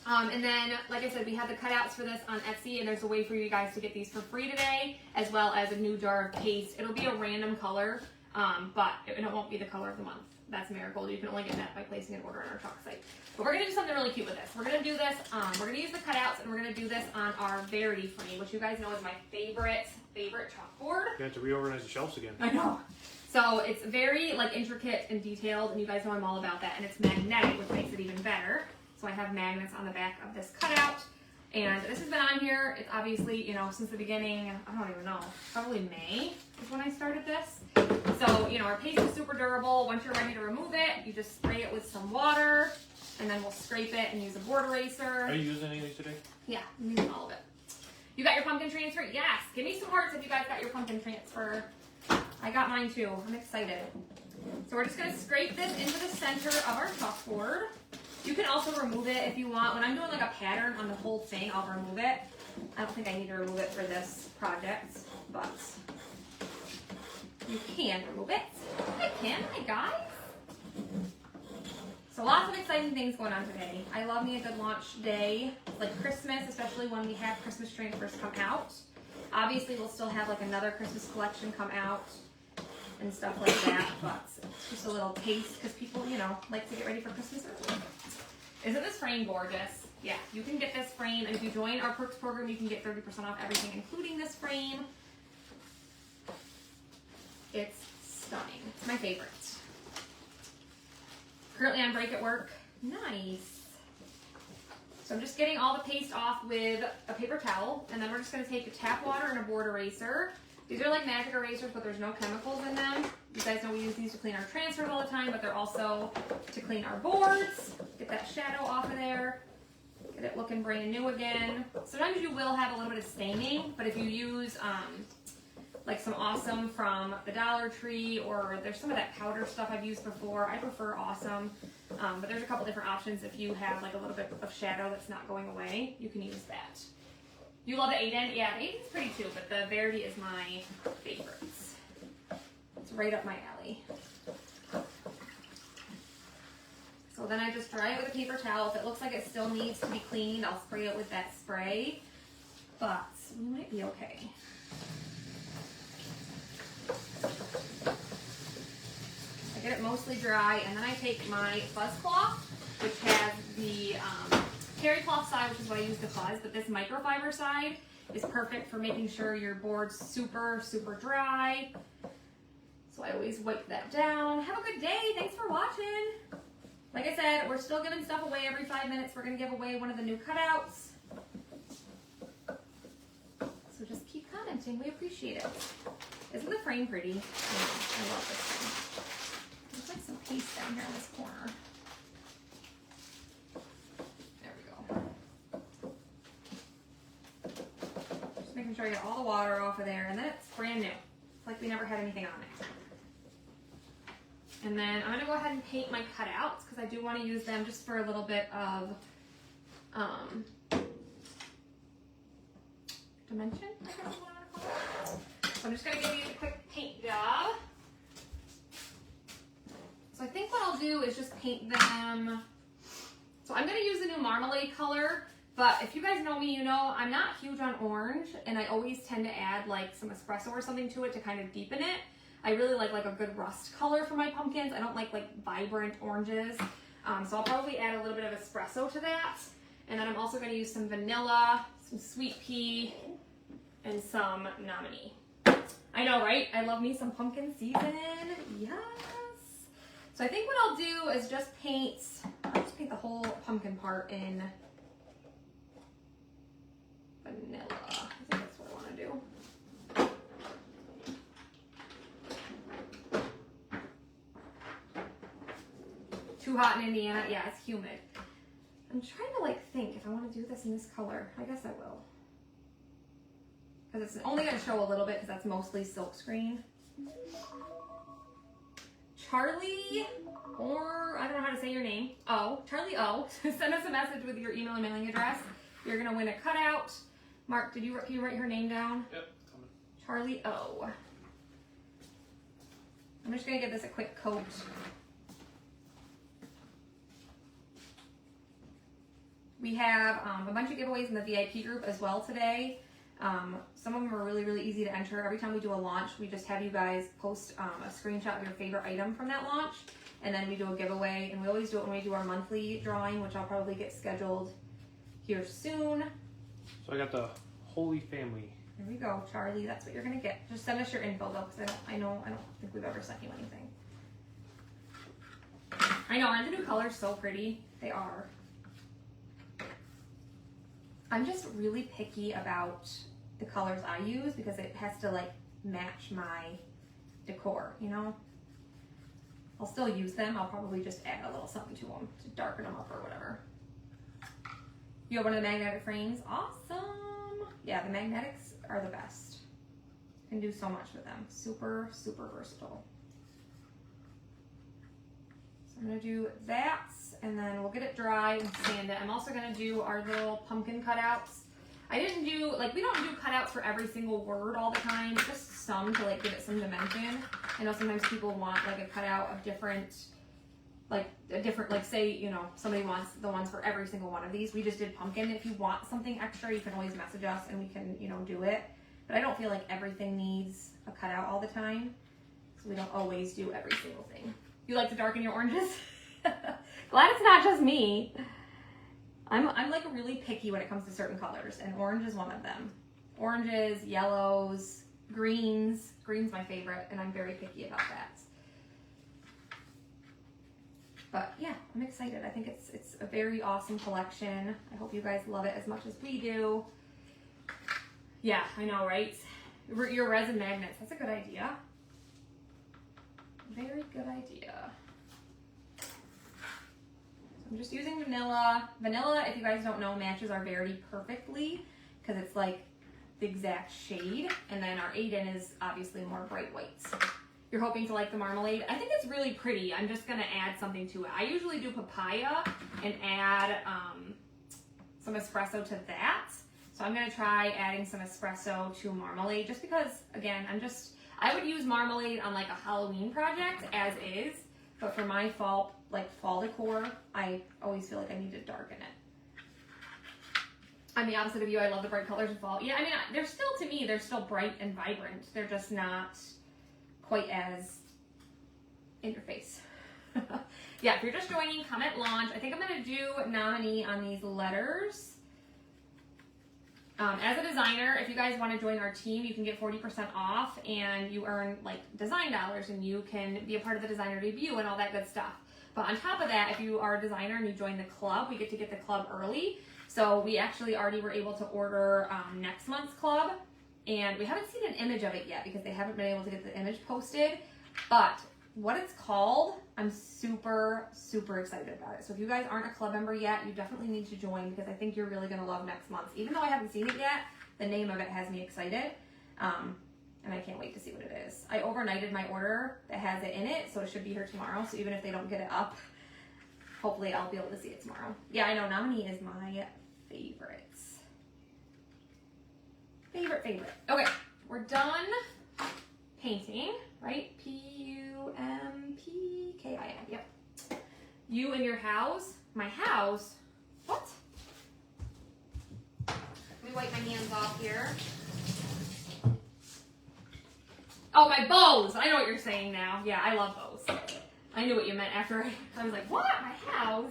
And then, like I said, we have the cutouts for this on Etsy, and there's a way for you guys to get these for free today, as well as a new jar of paste. It'll be a random color, but it won't be the color of the month. That's Marigold. You can only get that by placing an order on our Chalk site. But we're going to do something really cute with this. We're going to do this, we're going to use the cutouts, and we're going to do this on our Verity frame, which you guys know is my favorite chalkboard. You have to reorganize the shelves again. I know. So it's very like intricate and detailed, and you guys know I'm all about that. And it's magnetic, which makes it even better. So I have magnets on the back of this cutout. And this has been on here. It's obviously, you know, since the beginning, I don't even know, probably May is when I started this. So, you know, our paste is super durable. Once you're ready to remove it, you just spray it with some water, and then we'll scrape it and use a board eraser. Are you using any of these today? Yeah, I'm using all of it. You got your pumpkin transfer? Yes. Give me some hearts if you guys got your pumpkin transfer. I got mine too. I'm excited. So we're just going to scrape this into the center of our chalkboard. You can also remove it if you want. When I'm doing like a pattern on the whole thing, I'll remove it. I don't think I need to remove it for this project, but you can remove it. I can, hi guys. So lots of exciting things going on today. I love me a good launch day, like Christmas, especially when we have Christmas transfers come out. Obviously, we'll still have like another Christmas collection come out and stuff like that, but it's just a little taste because people, you know, like to get ready for Christmas early. Isn't this frame gorgeous? Yeah, you can get this frame, and if you join our perks program, you can get 30% off everything, including this frame. It's stunning. It's my favorite. Currently on break at work. Nice. So I'm just getting all the paste off with a paper towel, and then we're just going to take a tap water and a board eraser. These are like magic erasers, but there's no chemicals in them. You guys know we use these to clean our transfers all the time, but they're also to clean our boards. Get that shadow off of there. Get it looking brand new again. Sometimes you will have a little bit of staining, but if you use like some Awesome from the Dollar Tree, or there's some of that powder stuff I've used before. I prefer Awesome, but there's a couple different options. If you have like a little bit of shadow that's not going away, you can use that. You love the Aiden? Yeah, the Aiden's pretty too, but the Verity is my favorite. It's right up my alley. So then I just dry it with a paper towel. If it looks like it still needs to be cleaned, I'll spray it with that spray, but we might be okay. I get it mostly dry, and then I take my fuzz cloth, which has the terry cloth side, which is what I use to fuzz, but this microfiber side is perfect for making sure your board's super, super dry. So I always wipe that down. Have a good day. Thanks for watching. Like I said, we're still giving stuff away every 5 minutes. We're going to give away one of the new cutouts. So just keep commenting. We appreciate it. Isn't the frame pretty? Yeah, I love this thing. There's like some paste down here in this corner. There we sure I get all the water off of there, and then it's brand new. It's like we never had anything on it. And then I'm gonna go ahead and paint my cutouts because I do want to use them just for a little bit of dimension, I guess is what I want to call it. So I'm just gonna give you a quick paint job. So I think what I'll do is just paint them. So I'm gonna use the new marmalade color, but if you guys know me, you know I'm not huge on orange, and I always tend to add like some espresso or something to it to kind of deepen it. I really like a good rust color for my pumpkins. I don't like vibrant oranges. So I'll probably add a little bit of espresso to that. And then I'm also gonna use some vanilla, some sweet pea, and some nominee. I know, right? I love me some pumpkin season. Yes. So I think what I'll do is I'll just paint the whole pumpkin part in vanilla. I think that's what I want to do. Too hot in Indiana? Yeah, it's humid. I'm trying to think if I want to do this in this color. I guess I will. Because it's only going to show a little bit because that's mostly silk screen. Charlie, or I don't know how to say your name. Charlie O. Send us a message with your email and mailing address. You're going to win a cutout. Mark, can you write her name down? Yep, coming. Charlie O. I'm just going to give this a quick coat. We have a bunch of giveaways in the VIP group as well today. Some of them are really, really easy to enter. Every time we do a launch, we just have you guys post a screenshot of your favorite item from that launch, and then we do a giveaway. And we always do it when we do our monthly drawing, which I'll probably get scheduled here soon. So I got the Holy Family. There we go, Charlie. That's what you're gonna get. Just send us your info though, because I don't think we've ever sent you anything. I know, aren't the new colors so pretty? They are. I'm just really picky about the colors I use because it has to match my decor, you know? I'll still use them. I'll probably just add a little something to them to darken them up or whatever. You have one of the magnetic frames? Awesome. Yeah, the magnetics are the best. You can do so much with them. Super, super versatile. So I'm gonna do that, and then we'll get it dry and sand it. I'm also gonna do our little pumpkin cutouts. I didn't do, we don't do cutouts for every single word all the time, just some to give it some dimension. I know sometimes people want a cutout of different, say, you know, somebody wants the ones for every single one of these. We just did pumpkin. If you want something extra, you can always message us and we can, you know, do it. But I don't feel like everything needs a cutout all the time, so we don't always do every single thing. You like to darken your oranges? Glad it's not just me. I'm really picky when it comes to certain colors, and orange is one of them. Oranges, yellows, greens. Green's my favorite, and I'm very picky about that. But yeah, I'm excited. I think it's a very awesome collection. I hope you guys love it as much as we do. Yeah, I know, right? Your resin magnets, that's a good idea. Very good idea. I'm just using vanilla. Vanilla, if you guys don't know, matches our Verity perfectly because it's the exact shade. And then our 8-in is obviously more bright whites. You're hoping to like the marmalade. I think it's really pretty. I'm just gonna add something to it. I usually do papaya and add some espresso to that. So I'm gonna try adding some espresso to marmalade just because, again, I would use marmalade on a Halloween project as is. But for my fall decor, I always feel like I need to darken it. I'm the opposite of you. I love the bright colors in fall. Yeah, I mean, they're still bright and vibrant. They're just not quite as in your face. Yeah, if you're just joining, comment launch. I think I'm going to do nominee on these letters. As a designer, if you guys want to join our team, you can get 40% off and you earn design dollars and you can be a part of the designer debut and all that good stuff. But on top of that, if you are a designer and you join the club, we get to get the club early. So we actually already were able to order next month's club, and we haven't seen an image of it yet because they haven't been able to get the image posted. But what it's called, I'm super, super excited about it. So if you guys aren't a club member yet, you definitely need to join because I think you're really going to love next month. Even though I haven't seen it yet, the name of it has me excited. And I can't wait to see what it is. I overnighted my order that has it in it, so it should be here tomorrow. So even if they don't get it up, hopefully I'll be able to see it tomorrow. Yeah, I know, Nominee is my favorites. Favorite. Okay, we're done painting, right? Pumpkin, yep. You and your house. My house? What? Let me wipe my hands off here. Oh, my bows! I know what you're saying now. Yeah, I love bows. I knew what you meant after I was like, what? My house?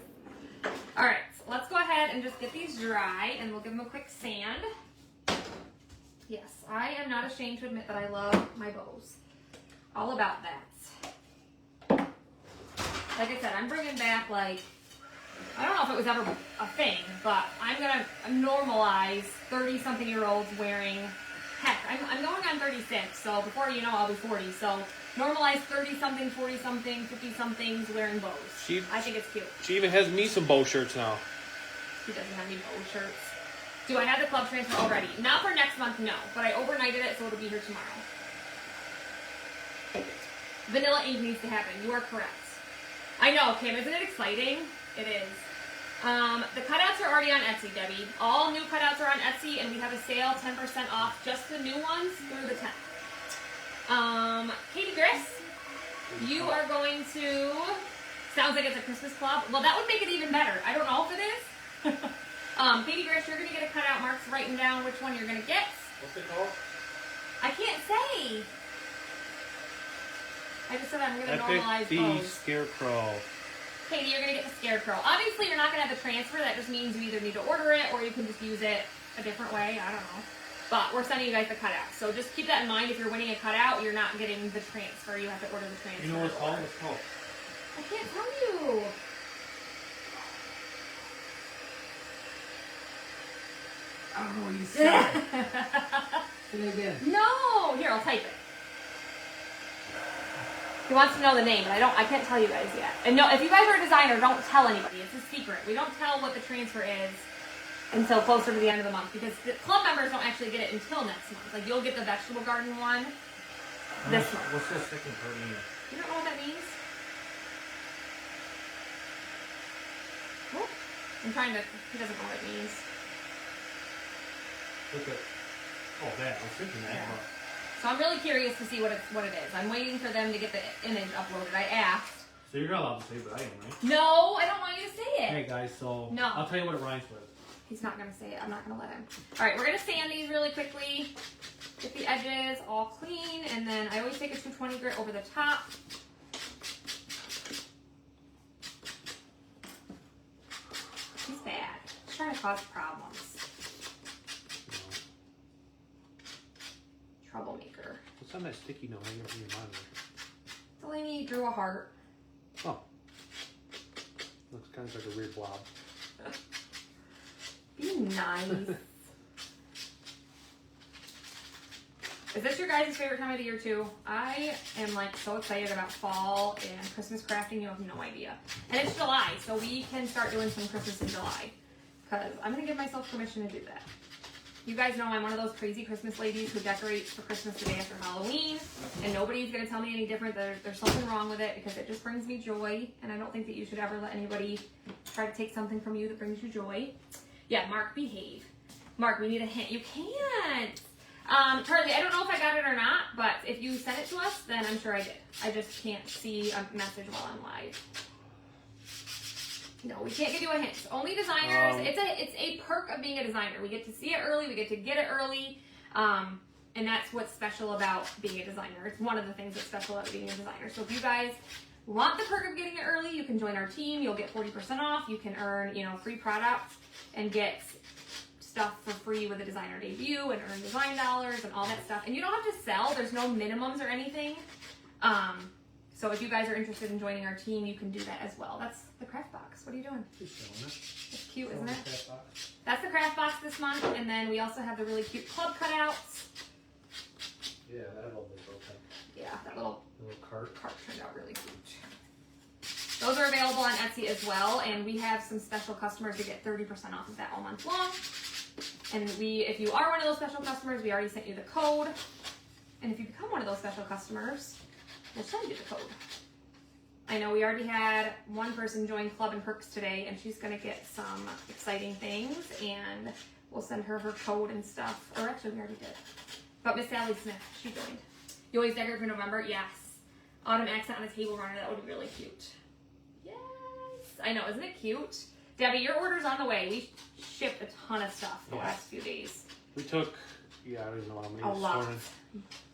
Alright, so let's go ahead and just get these dry and we'll give them a quick sand. Yes, I am not ashamed to admit that I love my bows. All about that. Like I said, I'm bringing back, like, I don't know if it was ever a thing, but I'm going to normalize 30-something-year-olds wearing, heck, I'm going on 36, so before you know, I'll be 40, so normalize 30-something, 40-something, 50-somethings wearing bows. I think it's cute. She even has me some bow shirts now. She doesn't have any bow shirts. Do I have the club transfer already? Not for next month, no, but I overnighted it, so it'll be here tomorrow. Vanilla ink needs to happen. You are correct. I know, Kim, isn't it exciting? It is. The cutouts are already on Etsy, Debbie. All new cutouts are on Etsy, and we have a sale, 10% off, just the new ones through the 10th. Katie Gris, you are going to, sounds like it's a Christmas club. Well, that would make it even better. I don't know if it is. Katie Gris, you're going to get a cutout. Mark's writing down which one you're going to get. What's it called? I can't say. I just said I'm going to normalize the bows. Scarecrow. Katie, you're going to get the Scarecrow. Obviously, you're not going to have the transfer. That just means you either need to order it or you can just use it a different way. I don't know. But we're sending you guys the cutout. So just keep that in mind. If you're winning a cutout, you're not getting the transfer. You have to order the transfer. You know what it's called? What's it called? I can't tell you. I don't know what you said. Say it again. No. Here, I'll type it. He wants to know the name, but I can't tell you guys yet. And no, if you guys are a designer, don't tell anybody. It's a secret. We don't tell what the transfer is until closer to the end of the month because the club members don't actually get it until next month. Like you'll get the vegetable garden one this month. What's the second part mean? You don't know what that means? What? I'm trying to. He doesn't know what it means. Look at. Oh, that. I was thinking that. Yeah. But... So I'm really curious to see what it is. I'm waiting for them to get the image uploaded. I asked. So you're not allowed to say, but I am, right? No, I don't want you to say it. Hey guys, so No. I'll tell you what it rhymes with. He's not gonna say it. I'm not gonna let him. All right, we're gonna sand these really quickly. Get the edges all clean, and then I always take a 220 grit over the top. He's bad. He's trying to cause problems. Troublemaker. What's on that sticky note hanging from your monitor? Delaney drew a heart. Oh. Looks kind of like a weird blob. Be nice. Is this your guys' favorite time of the year too? I am like so excited about fall and Christmas crafting, you have no idea. And it's July, so we can start doing some Christmas in July. Because I'm going to give myself permission to do that. You guys know I'm one of those crazy Christmas ladies who decorates for Christmas the day after Halloween. And nobody's going to tell me any different. There's something wrong with it because it just brings me joy. And I don't think that you should ever let anybody try to take something from you that brings you joy. Yeah, Mark, behave. Mark, we need a hint. You can't. Charlie, I don't know if I got it or not, but if you sent it to us, then I'm sure I did. I just can't see a message while I'm live. No, we can't give you a hint. Only designers. It's a perk of being a designer. We get to see it early. We get to get it early. And that's what's special about being a designer. It's one of the things that's special about being a designer. So if you guys want the perk of getting it early, you can join our team. You'll get 40% off. You can earn, free products and get stuff for free with a designer debut and earn design dollars and all that stuff. And you don't have to sell. There's no minimums or anything. So if you guys are interested in joining our team, you can do that as well. That's the craft box. What are you doing? It's cute, isn't it? That's the craft box this month. And then we also have the really cute club cutouts. Yeah, that little bit okay. Yeah, that little cart turned out really cute. Those are available on Etsy as well. And we have some special customers that get 30% off of that all month long. And if you are one of those special customers, we already sent you the code. And if you become one of those special customers, we'll send you the code. I know we already had one person join Club and Perks today, and she's gonna get some exciting things, and we'll send her code and stuff. Or actually, we already did. But Miss Sally Smith, she joined. You always decorate for November? Yes. Autumn accent on a table runner, that would be really cute. Yes. I know, isn't it cute? Debbie, your order's on the way. We shipped a ton of stuff the last few days. We took, I don't even know how many. A lot.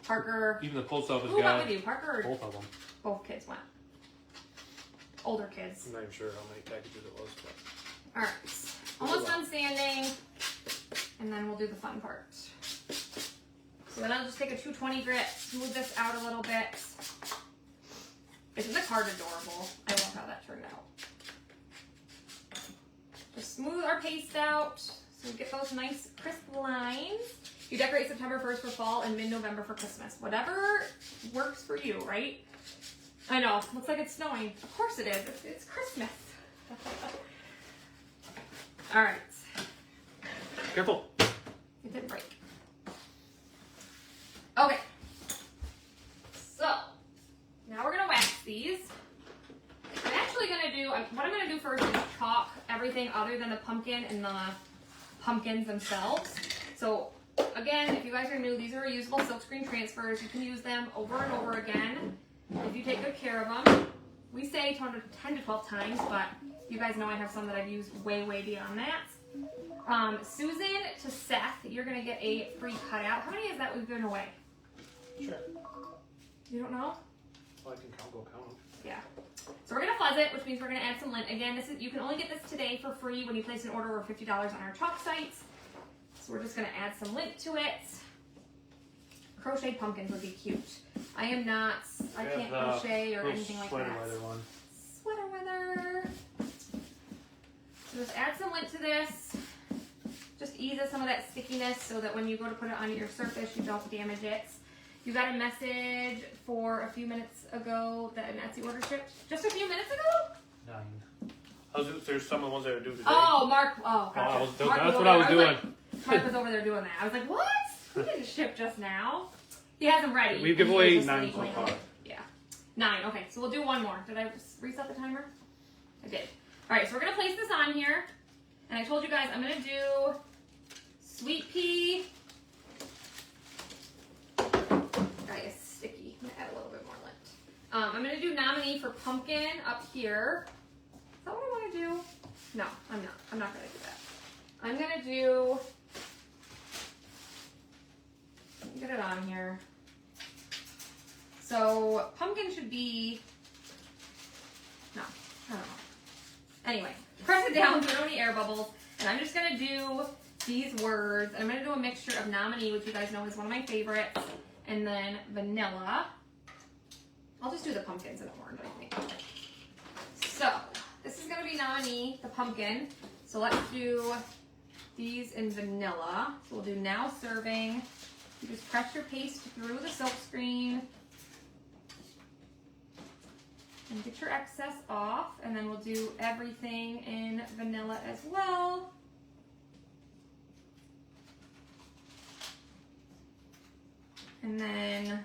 Parker. Even the post office Who guy. went with you? Parker or Both of them. both kids went? Older kids. I'm not even sure how many packages it was. But... Alright. Almost done sanding. And then we'll do the fun part. So then I'll just take a 220 grit, smooth this out a little bit. Isn't the card adorable? I love how that turned out. Just smooth our paste out so we get those nice crisp lines. You decorate September 1st for fall and mid-November for Christmas. Whatever works for you, right? I know, looks like it's snowing. Of course it is, it's Christmas. All right. Careful. It didn't break. Okay. So, now we're gonna wax these. I'm actually gonna do, what I'm gonna do first is chalk everything other than the pumpkin and the pumpkins themselves. So, again, if you guys are new, these are reusable silkscreen transfers. You can use them over and over again if you take good care of them. We say 10 to 12 times, but you guys know I have some that I've used way, way beyond that. Susan to Seth, you're gonna get a free cutout. How many is that we've given away? Sure. You don't know? Well, I can go count them. Yeah. So we're gonna fuzz it, which means we're gonna add some lint. Again, this is, you can only get this today for free when you place an order over $50 on our chalk sites. So we're just gonna add some lint to it. Crocheted pumpkins would be cute. I can't crochet or anything like that. Sweater weather one. Sweater weather. So just add some lint to this. Just eases some of that stickiness so that when you go to put it on your surface, you don't damage it. You got a message for a few minutes ago that an Etsy order shipped. Just a few minutes ago? 9. There's some of the ones I would do today. Oh, Mark. Oh, gotcha. That's what I was doing. Mark was over there doing that. I was like, what? He didn't ship just now. He has them ready. We give away 9 so far. Yeah. 9. Okay, so we'll do one more. Did I reset the timer? I did. All right, so we're going to place this on here. And I told you guys I'm going to do sweet pea. That is sticky. I'm going to add a little bit more lint. I'm going to do nominee for pumpkin up here. Is that what I want to do? No, I'm not. I'm not going to do that. I'm going to do... Get it on here. So pumpkin should be, no, I don't know. Anyway, press it down so we don't need air bubbles. And I'm just gonna do these words. And I'm gonna do a mixture of nominee, which you guys know is one of my favorites, and then vanilla. I'll just do the pumpkins in orange, I think. So this is gonna be nominee, the pumpkin. So let's do these in vanilla. So we'll do now serving. You just press your paste through the silk screen and get your excess off, and then we'll do everything in vanilla as well. And then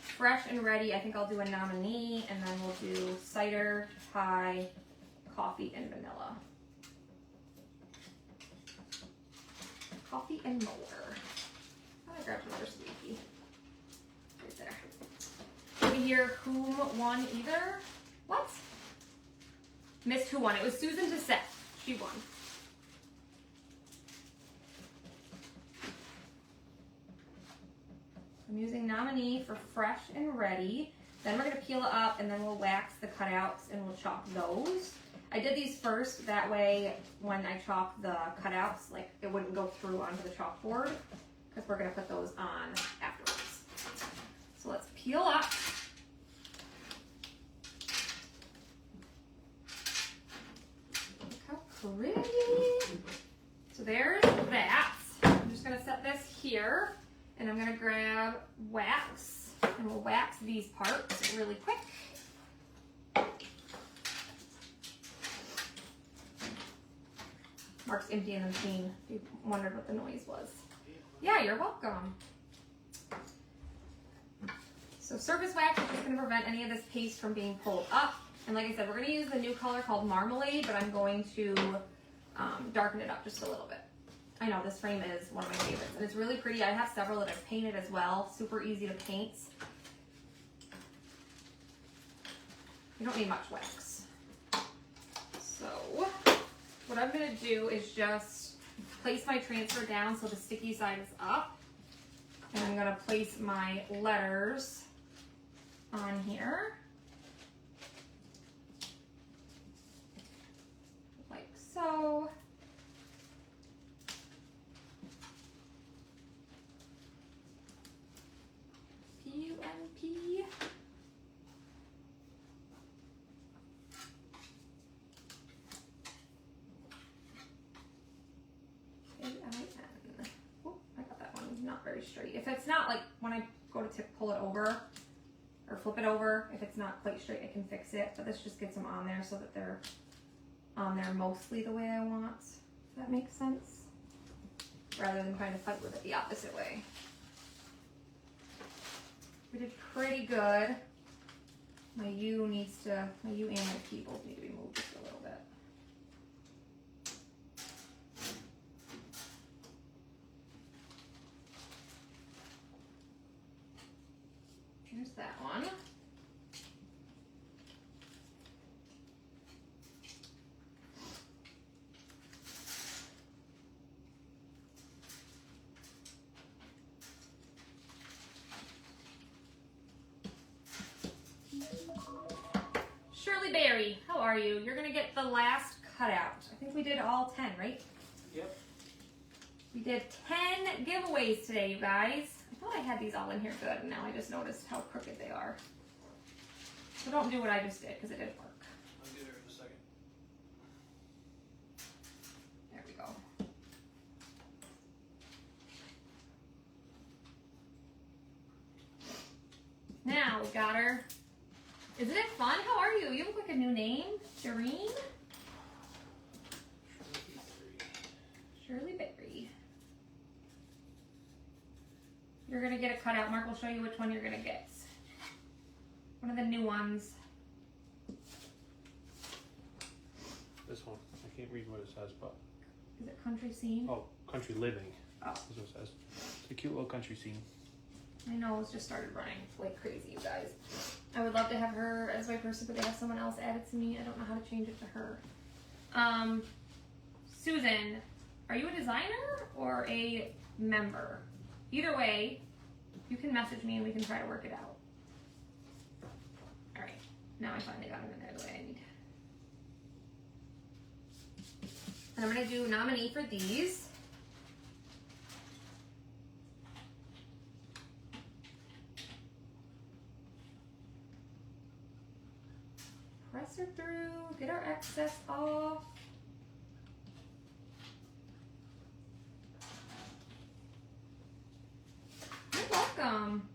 fresh and ready, I think I'll do a nominee, and then we'll do cider, pie, coffee, and vanilla. Coffee and more. I grabbed another sweetie. Right there. Did we hear whom won either? What? Missed who won. It was Susan to Seth. She won. I'm using nominee for fresh and ready. Then we're going to peel it up and then we'll wax the cutouts and we'll chalk those. I did these first, that way when I chalk the cutouts, like it wouldn't go through onto the chalkboard. Because we're going to put those on afterwards. So let's peel up. Look how pretty. So there's that. I'm just going to set this here. And I'm going to grab wax. And we'll wax these parts really quick. Mark's emptying the machine. If you wondered what the noise was. Yeah, you're welcome. So surface wax is just going to prevent any of this paste from being pulled up. And like I said, we're going to use the new color called Marmalade, but I'm going to darken it up just a little bit. I know this frame is one of my favorites, and it's really pretty. I have several that I've painted as well. Super easy to paint. You don't need much wax. So what I'm going to do is just place my transfer down so the sticky side is up. And I'm going to place my letters on here. Like so. P-U-N-P. Very straight. If it's not, like when I go to pull it over or flip it over, if it's not quite straight, I can fix it. But this just gets them on there so that they're on there mostly the way I want. If that makes sense. Rather than trying to fight with it the opposite way. We did pretty good. My U and my P both need to be moved just a little bit. Here's that one. Shirley Berry, how are you? You're gonna get the last cutout. I think we did all 10, right? Yep. We did 10 giveaways today, you guys. I thought I had these all in here good, and now I just noticed how crooked they are. So don't do what I just did, because it didn't work. I'll get her in a second. There we go. Now we got her. Isn't it fun? How are you? You look like a new name. Shireen? Shirley Berry. You're going to get a cutout. Mark will show you which one you're going to get. One of the new ones. This one. I can't read what it says, but... Is it country scene? Oh, country living. Oh. That's what it says. It's a cute little country scene. My nose just started running like crazy, you guys. I would love to have her as my person, but they have someone else added to me. I don't know how to change it to her. Susan, are you a designer or a member? Either way, you can message me and we can try to work it out. All right, now I finally got them in there the way I need. And I'm gonna do nominee for these. Press her through, get our excess off. You're welcome.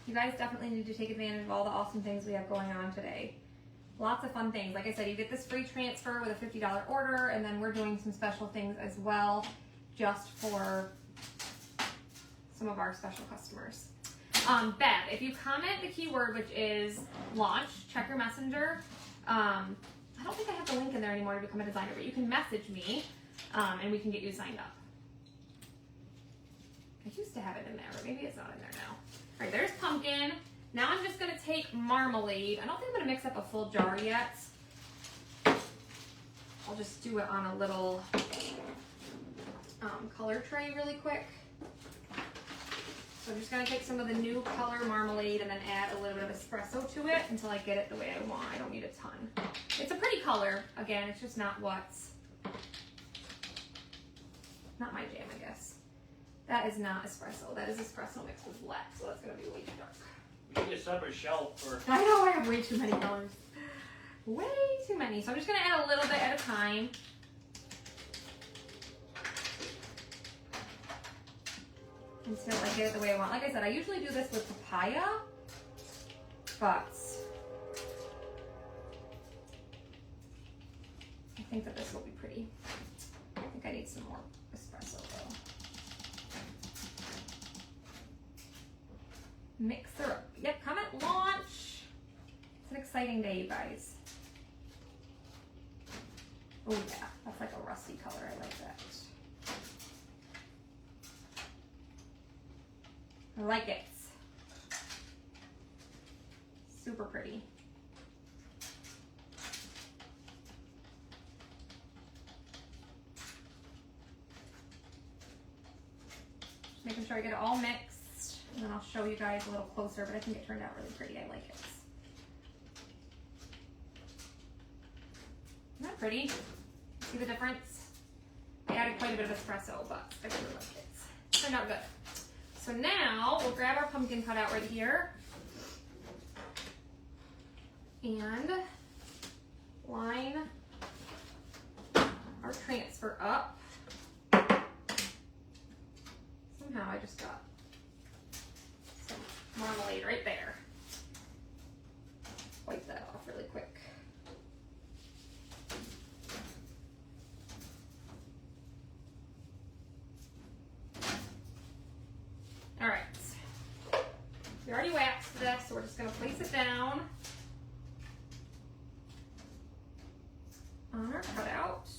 You guys definitely need to take advantage of all the awesome things we have going on today. Lots of fun things. Like I said, you get this free transfer with a $50 order, and then we're doing some special things as well, just for some of our special customers. Bev, if you comment the keyword, which is launch, check your messenger. I don't think I have the link in there anymore to become a designer, but you can message me, and we can get you signed up. I used to have it in there, but maybe it's not in there now. All right, there's pumpkin. Now I'm just gonna take marmalade. I don't think I'm gonna mix up a full jar yet. I'll just do it on a little color tray really quick. So I'm just gonna take some of the new color marmalade and then add a little bit of espresso to it until I get it the way I want. I don't need a ton. It's a pretty color. Again, it's just not what's, not my jam, I guess. That is not espresso. That is espresso mixed with black, so that's gonna be way too dark. We need a separate shelf for... I know, I have way too many colors. Way too many. So I'm just gonna add a little bit at a time. Until I get it the way I want. Like I said, I usually do this with papaya, but think that this will be pretty. I think I need some more espresso though. Mixer up. Yep, comment launch. It's an exciting day, you guys. Oh yeah, that's like a rusty color. I like that. I like it. Super pretty. Just making sure I get it all mixed, and then I'll show you guys a little closer, but I think it turned out really pretty. I like it. Isn't that pretty? See the difference? I added quite a bit of espresso, but I really like it. Turned out good. So now we'll grab our pumpkin cutout right here and line our transfer up. Somehow I just got some marmalade right there. Wipe that off really quick. All right, we already waxed this, so we're just gonna place it down on our cutout.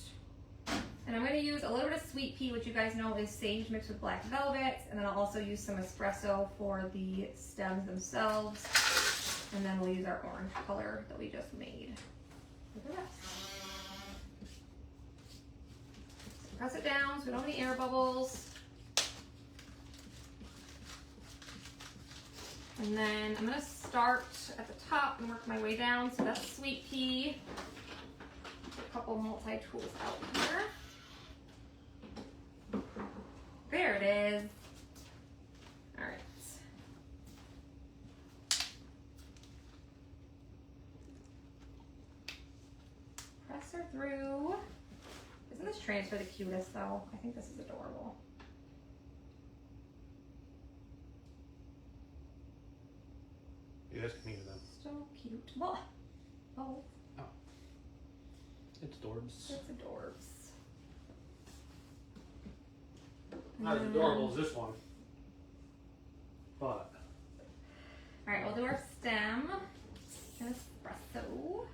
And I'm gonna use a little bit of sweet pea, which you guys know is sage mixed with black velvet, and then I'll also use some espresso for the stems themselves. And then we'll use our orange color that we just made for the rest. So press it down so we don't have any air bubbles. And then I'm gonna start at the top and work my way down. So that's sweet pea. A couple multi-tools out here. There it is. All right. Press her through. Isn't this transfer the cutest though? I think this is adorable. You guys can use them. So cute. Well, oh. Oh. It's Dorbs. It's adorbs. Not as adorable as this one. But. Alright, we'll do our stem. Espresso.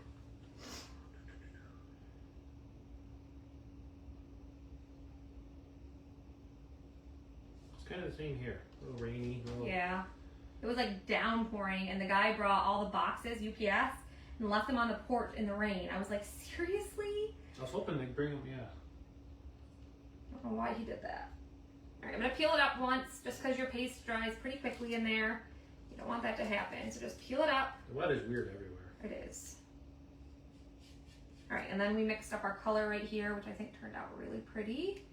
It's kind of the same here. A little rainy. A little... Yeah. It was like downpouring, and the guy brought all the boxes, UPS, and left them on the porch in the rain. I was like, seriously? I was hoping they'd bring them, yeah. I don't know why he did that. Alright, I'm going to peel it up once, just because your paste dries pretty quickly in there. You don't want that to happen, so just peel it up. The wet is weird everywhere. It is. Alright, and then we mixed up our color right here, which I think turned out really pretty.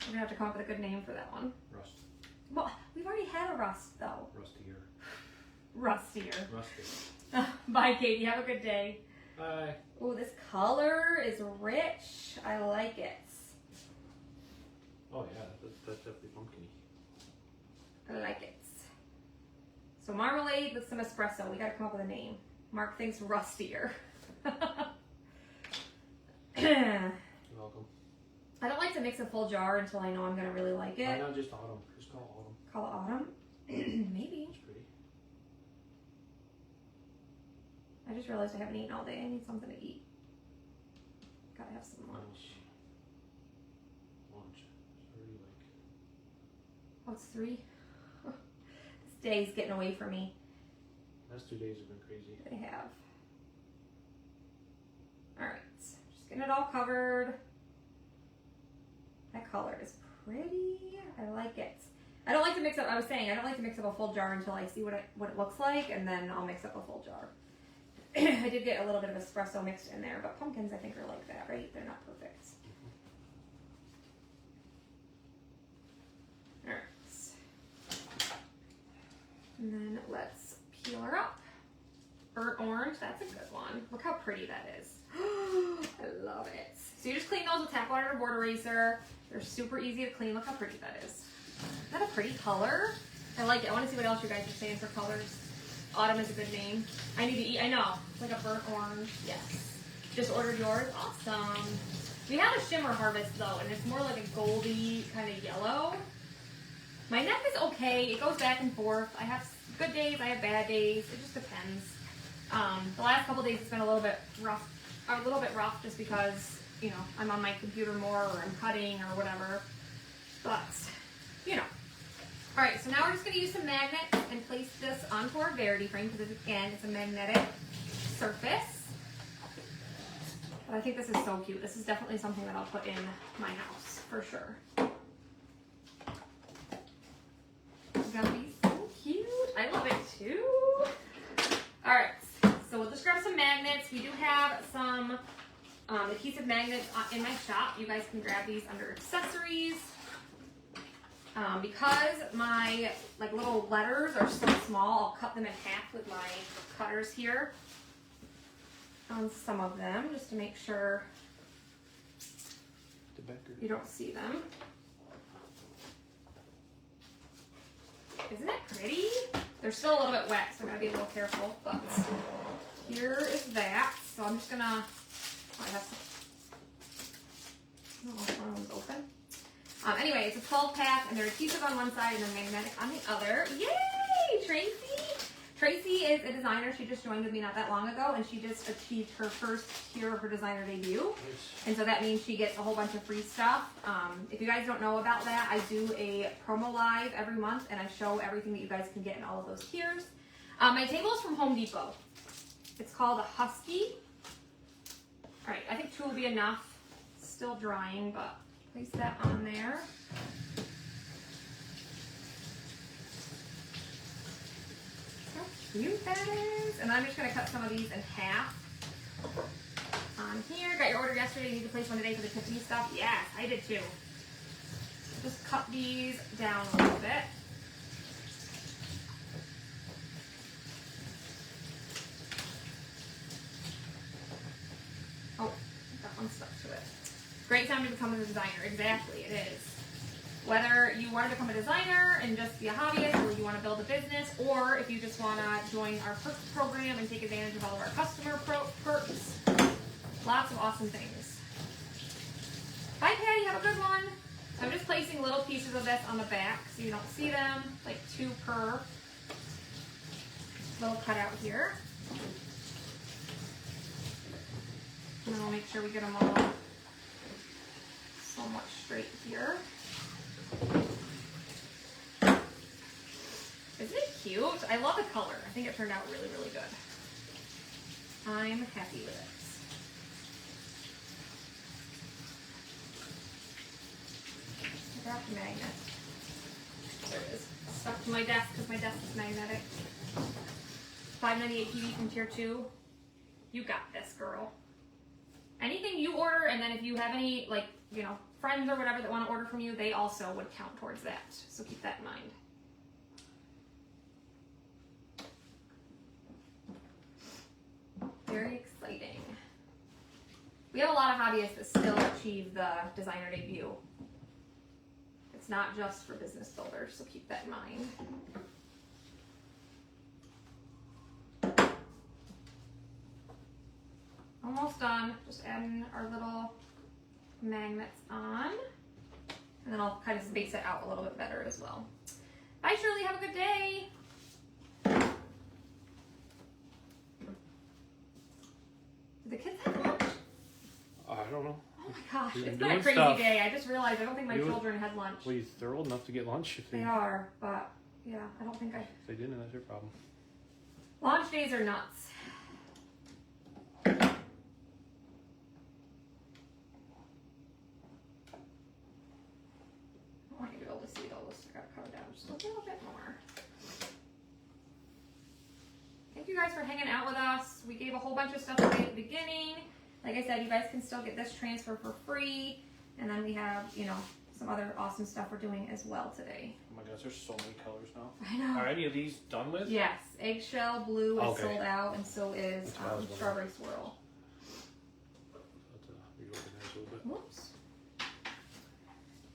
We're going to have to come up with a good name for that one. Rust. Well, we've already had a rust, though. Rustier. Rustier. Rusty. Bye, Katie. Have a good day. Bye. Oh, this color is rich. I like it. Oh yeah, that's definitely pumpkin-y. I like it. So marmalade with some espresso. We gotta come up with a name. Mark thinks rustier. You're welcome. I don't like to mix a full jar until I know I'm gonna really like Why it. not just autumn? Just call it autumn. Call it autumn? Maybe. It's pretty. I just realized I haven't eaten all day. I need something to eat. Gotta have some lunch. Lunch. It's already like... Oh, it's 3? This day's getting away from me. Last 2 days have been crazy. They have. Alright. Just getting it all covered. That color is pretty. I like it. I don't like to mix up, I was saying, I don't like to mix up a full jar until I see what it looks like, and then I'll mix up a full jar. I did get a little bit of espresso mixed in there, but pumpkins I think are like that, right? They're not perfect. Alright. And then let's peel her up. Burnt orange, that's a good one. Look how pretty that is. I love it. So you just clean those with tap water or board eraser. They're super easy to clean. Look how pretty that is. Isn't that a pretty color? I like it. I want to see what else you guys are saying for colors. Autumn is a good name. I need to eat. I know. It's like a burnt orange. Yes. Just ordered yours? Awesome. We have a shimmer harvest though, and it's more like a goldy kind of yellow. My neck is okay. It goes back and forth. I have good days, I have bad days. It just depends. The last couple days it's been a little bit rough just because, you know, I'm on my computer more or I'm cutting or whatever. But, you know. Alright, so now we're just going to use some magnets and place this onto our Verity frame because, again, it's a magnetic surface. But I think this is so cute. This is definitely something that I'll put in my house for sure. It's gonna be so cute. I love it too. Alright, so we'll just grab some magnets. We do have some adhesive magnets in my shop. You guys can grab these under accessories. Because my little letters are so small, I'll cut them in half with my cutters here. On some of them, just to make sure you don't see them. Isn't it pretty? They're still a little bit wet, so I gotta be a little careful, but here is that. So I'm just gonna, I have some, one of them's open. Anyway, it's a 12 pack, and they're adhesive on one side and then magnetic on the other. Yay, Tracy! Tracy is a designer. She just joined with me not that long ago, and she just achieved her first tier of her designer debut. And so that means she gets a whole bunch of free stuff. If you guys don't know about that, I do a promo live every month, and I show everything that you guys can get in all of those tiers. My table is from Home Depot. It's called a Husky. All right, I think 2 will be enough. It's still drying, but place that on there. Cute that is. And I'm just going to cut some of these in half on here. Got your order yesterday. You need to place one today for the Tiffany stuff. Yes, I did too. Just cut these down a little bit. Oh, that one stuck to it. Great time to become a designer. Exactly, it is. Whether you want to become a designer and just be a hobbyist, or you want to build a business, or if you just want to join our perks program and take advantage of all of our customer perks. Lots of awesome things. Bye, Patty. Have a good one. So I'm just placing little pieces of this on the back so you don't see them, like 2 per little cutout here. And then we'll make sure we get them all somewhat straight here. Isn't it cute? I love the color. I think it turned out really, really good. I'm happy with it. I got the magnet. There it is. Stuck to my desk because my desk is magnetic. $5.98 PV from tier 2. You got this, girl. Anything you order, and then if you have any, friends or whatever that want to order from you, they also would count towards that. So keep that in mind. Very exciting. We have a lot of hobbyists that still achieve the designer debut. It's not just for business builders, so keep that in mind. Almost done. Just adding our little magnets on. And then I'll kind of space it out a little bit better as well. Bye, Shirley. Have a good day. Did the kids have lunch? I don't know. Oh my gosh. You've It's been been a doing crazy stuff. day. I just realized I don't think my children had lunch. Well, they're old enough to get lunch if They are, but yeah, I don't think if they didn't, that's your problem. Launch days are nuts. I want you to be able to see all this. I gotta cut it down just a little bit more. Thank you guys for hanging out with us. We gave a whole bunch of stuff away at the beginning. Like I said, you guys can still get this transfer for free. And then we have, some other awesome stuff we're doing as well today. Oh my gosh, there's so many colors now. I know. Are any of these done with? Yes, eggshell blue is Okay. sold out, and so is That's what I was wondering. strawberry swirl. Let's reorganize a little bit. Whoops.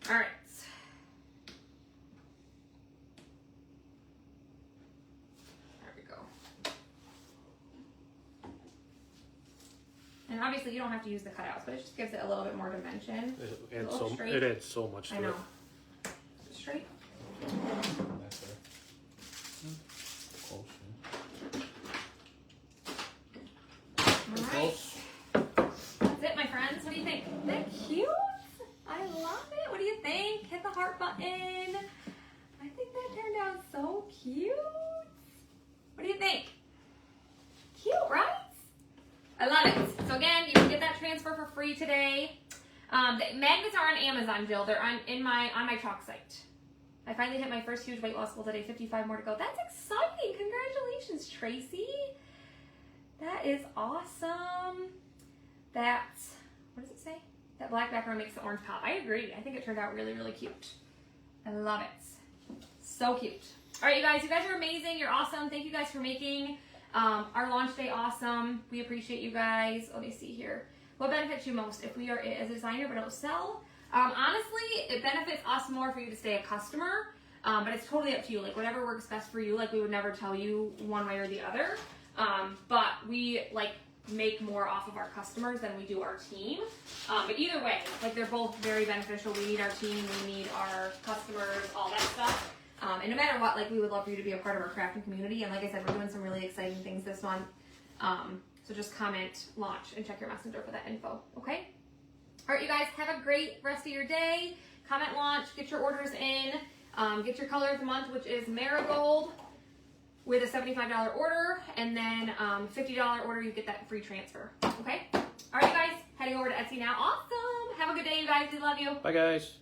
All right. There we go. And And obviously you don't have to use the cutouts, but it just gives it a little bit more dimension. It It looks straight. it adds so much to I know. it. Straight. That's there. Close. All right. That's it, my friends. What do you think? Isn't that cute? I love it. What do you think? Hit the heart button. I think that turned out so cute. What do you think? Cute, right? I love it. So again, you can get that transfer for free today. The magnets are on Amazon, Jill. They're on my chalk site. I finally hit my first huge weight loss goal today. 55 more to go. That's exciting. Congratulations, Tracy. That is awesome. That's, what does it say? That black background makes the orange pop. I agree. I think it turned out really, really cute. I love it. So cute. All right, you guys are amazing. You're awesome. Thank you guys for making our launch day awesome. We appreciate you guys. Let me see here. What benefits you most if we are a designer but don't sell? Honestly, it benefits us more for you to stay a customer, but it's totally up to you. Like whatever works best for you. Like we would never tell you one way or the other, but we like make more off of our customers than we do our team. But either way, like they're both very beneficial. We need our team, we need our customers, all that stuff. And no matter what, like we would love for you to be a part of our crafting community. And like I said, we're doing some really exciting things this month. So just comment launch and check your messenger for that info, okay? All right, you guys, have a great rest of your day. Comment launch, get your orders in, get your color of the month, which is marigold, with a $75 order, and then $50 order, you get that free transfer, okay? All right, you guys, heading over to Etsy now. Awesome. Have a good day, you guys. We love you. Bye, guys.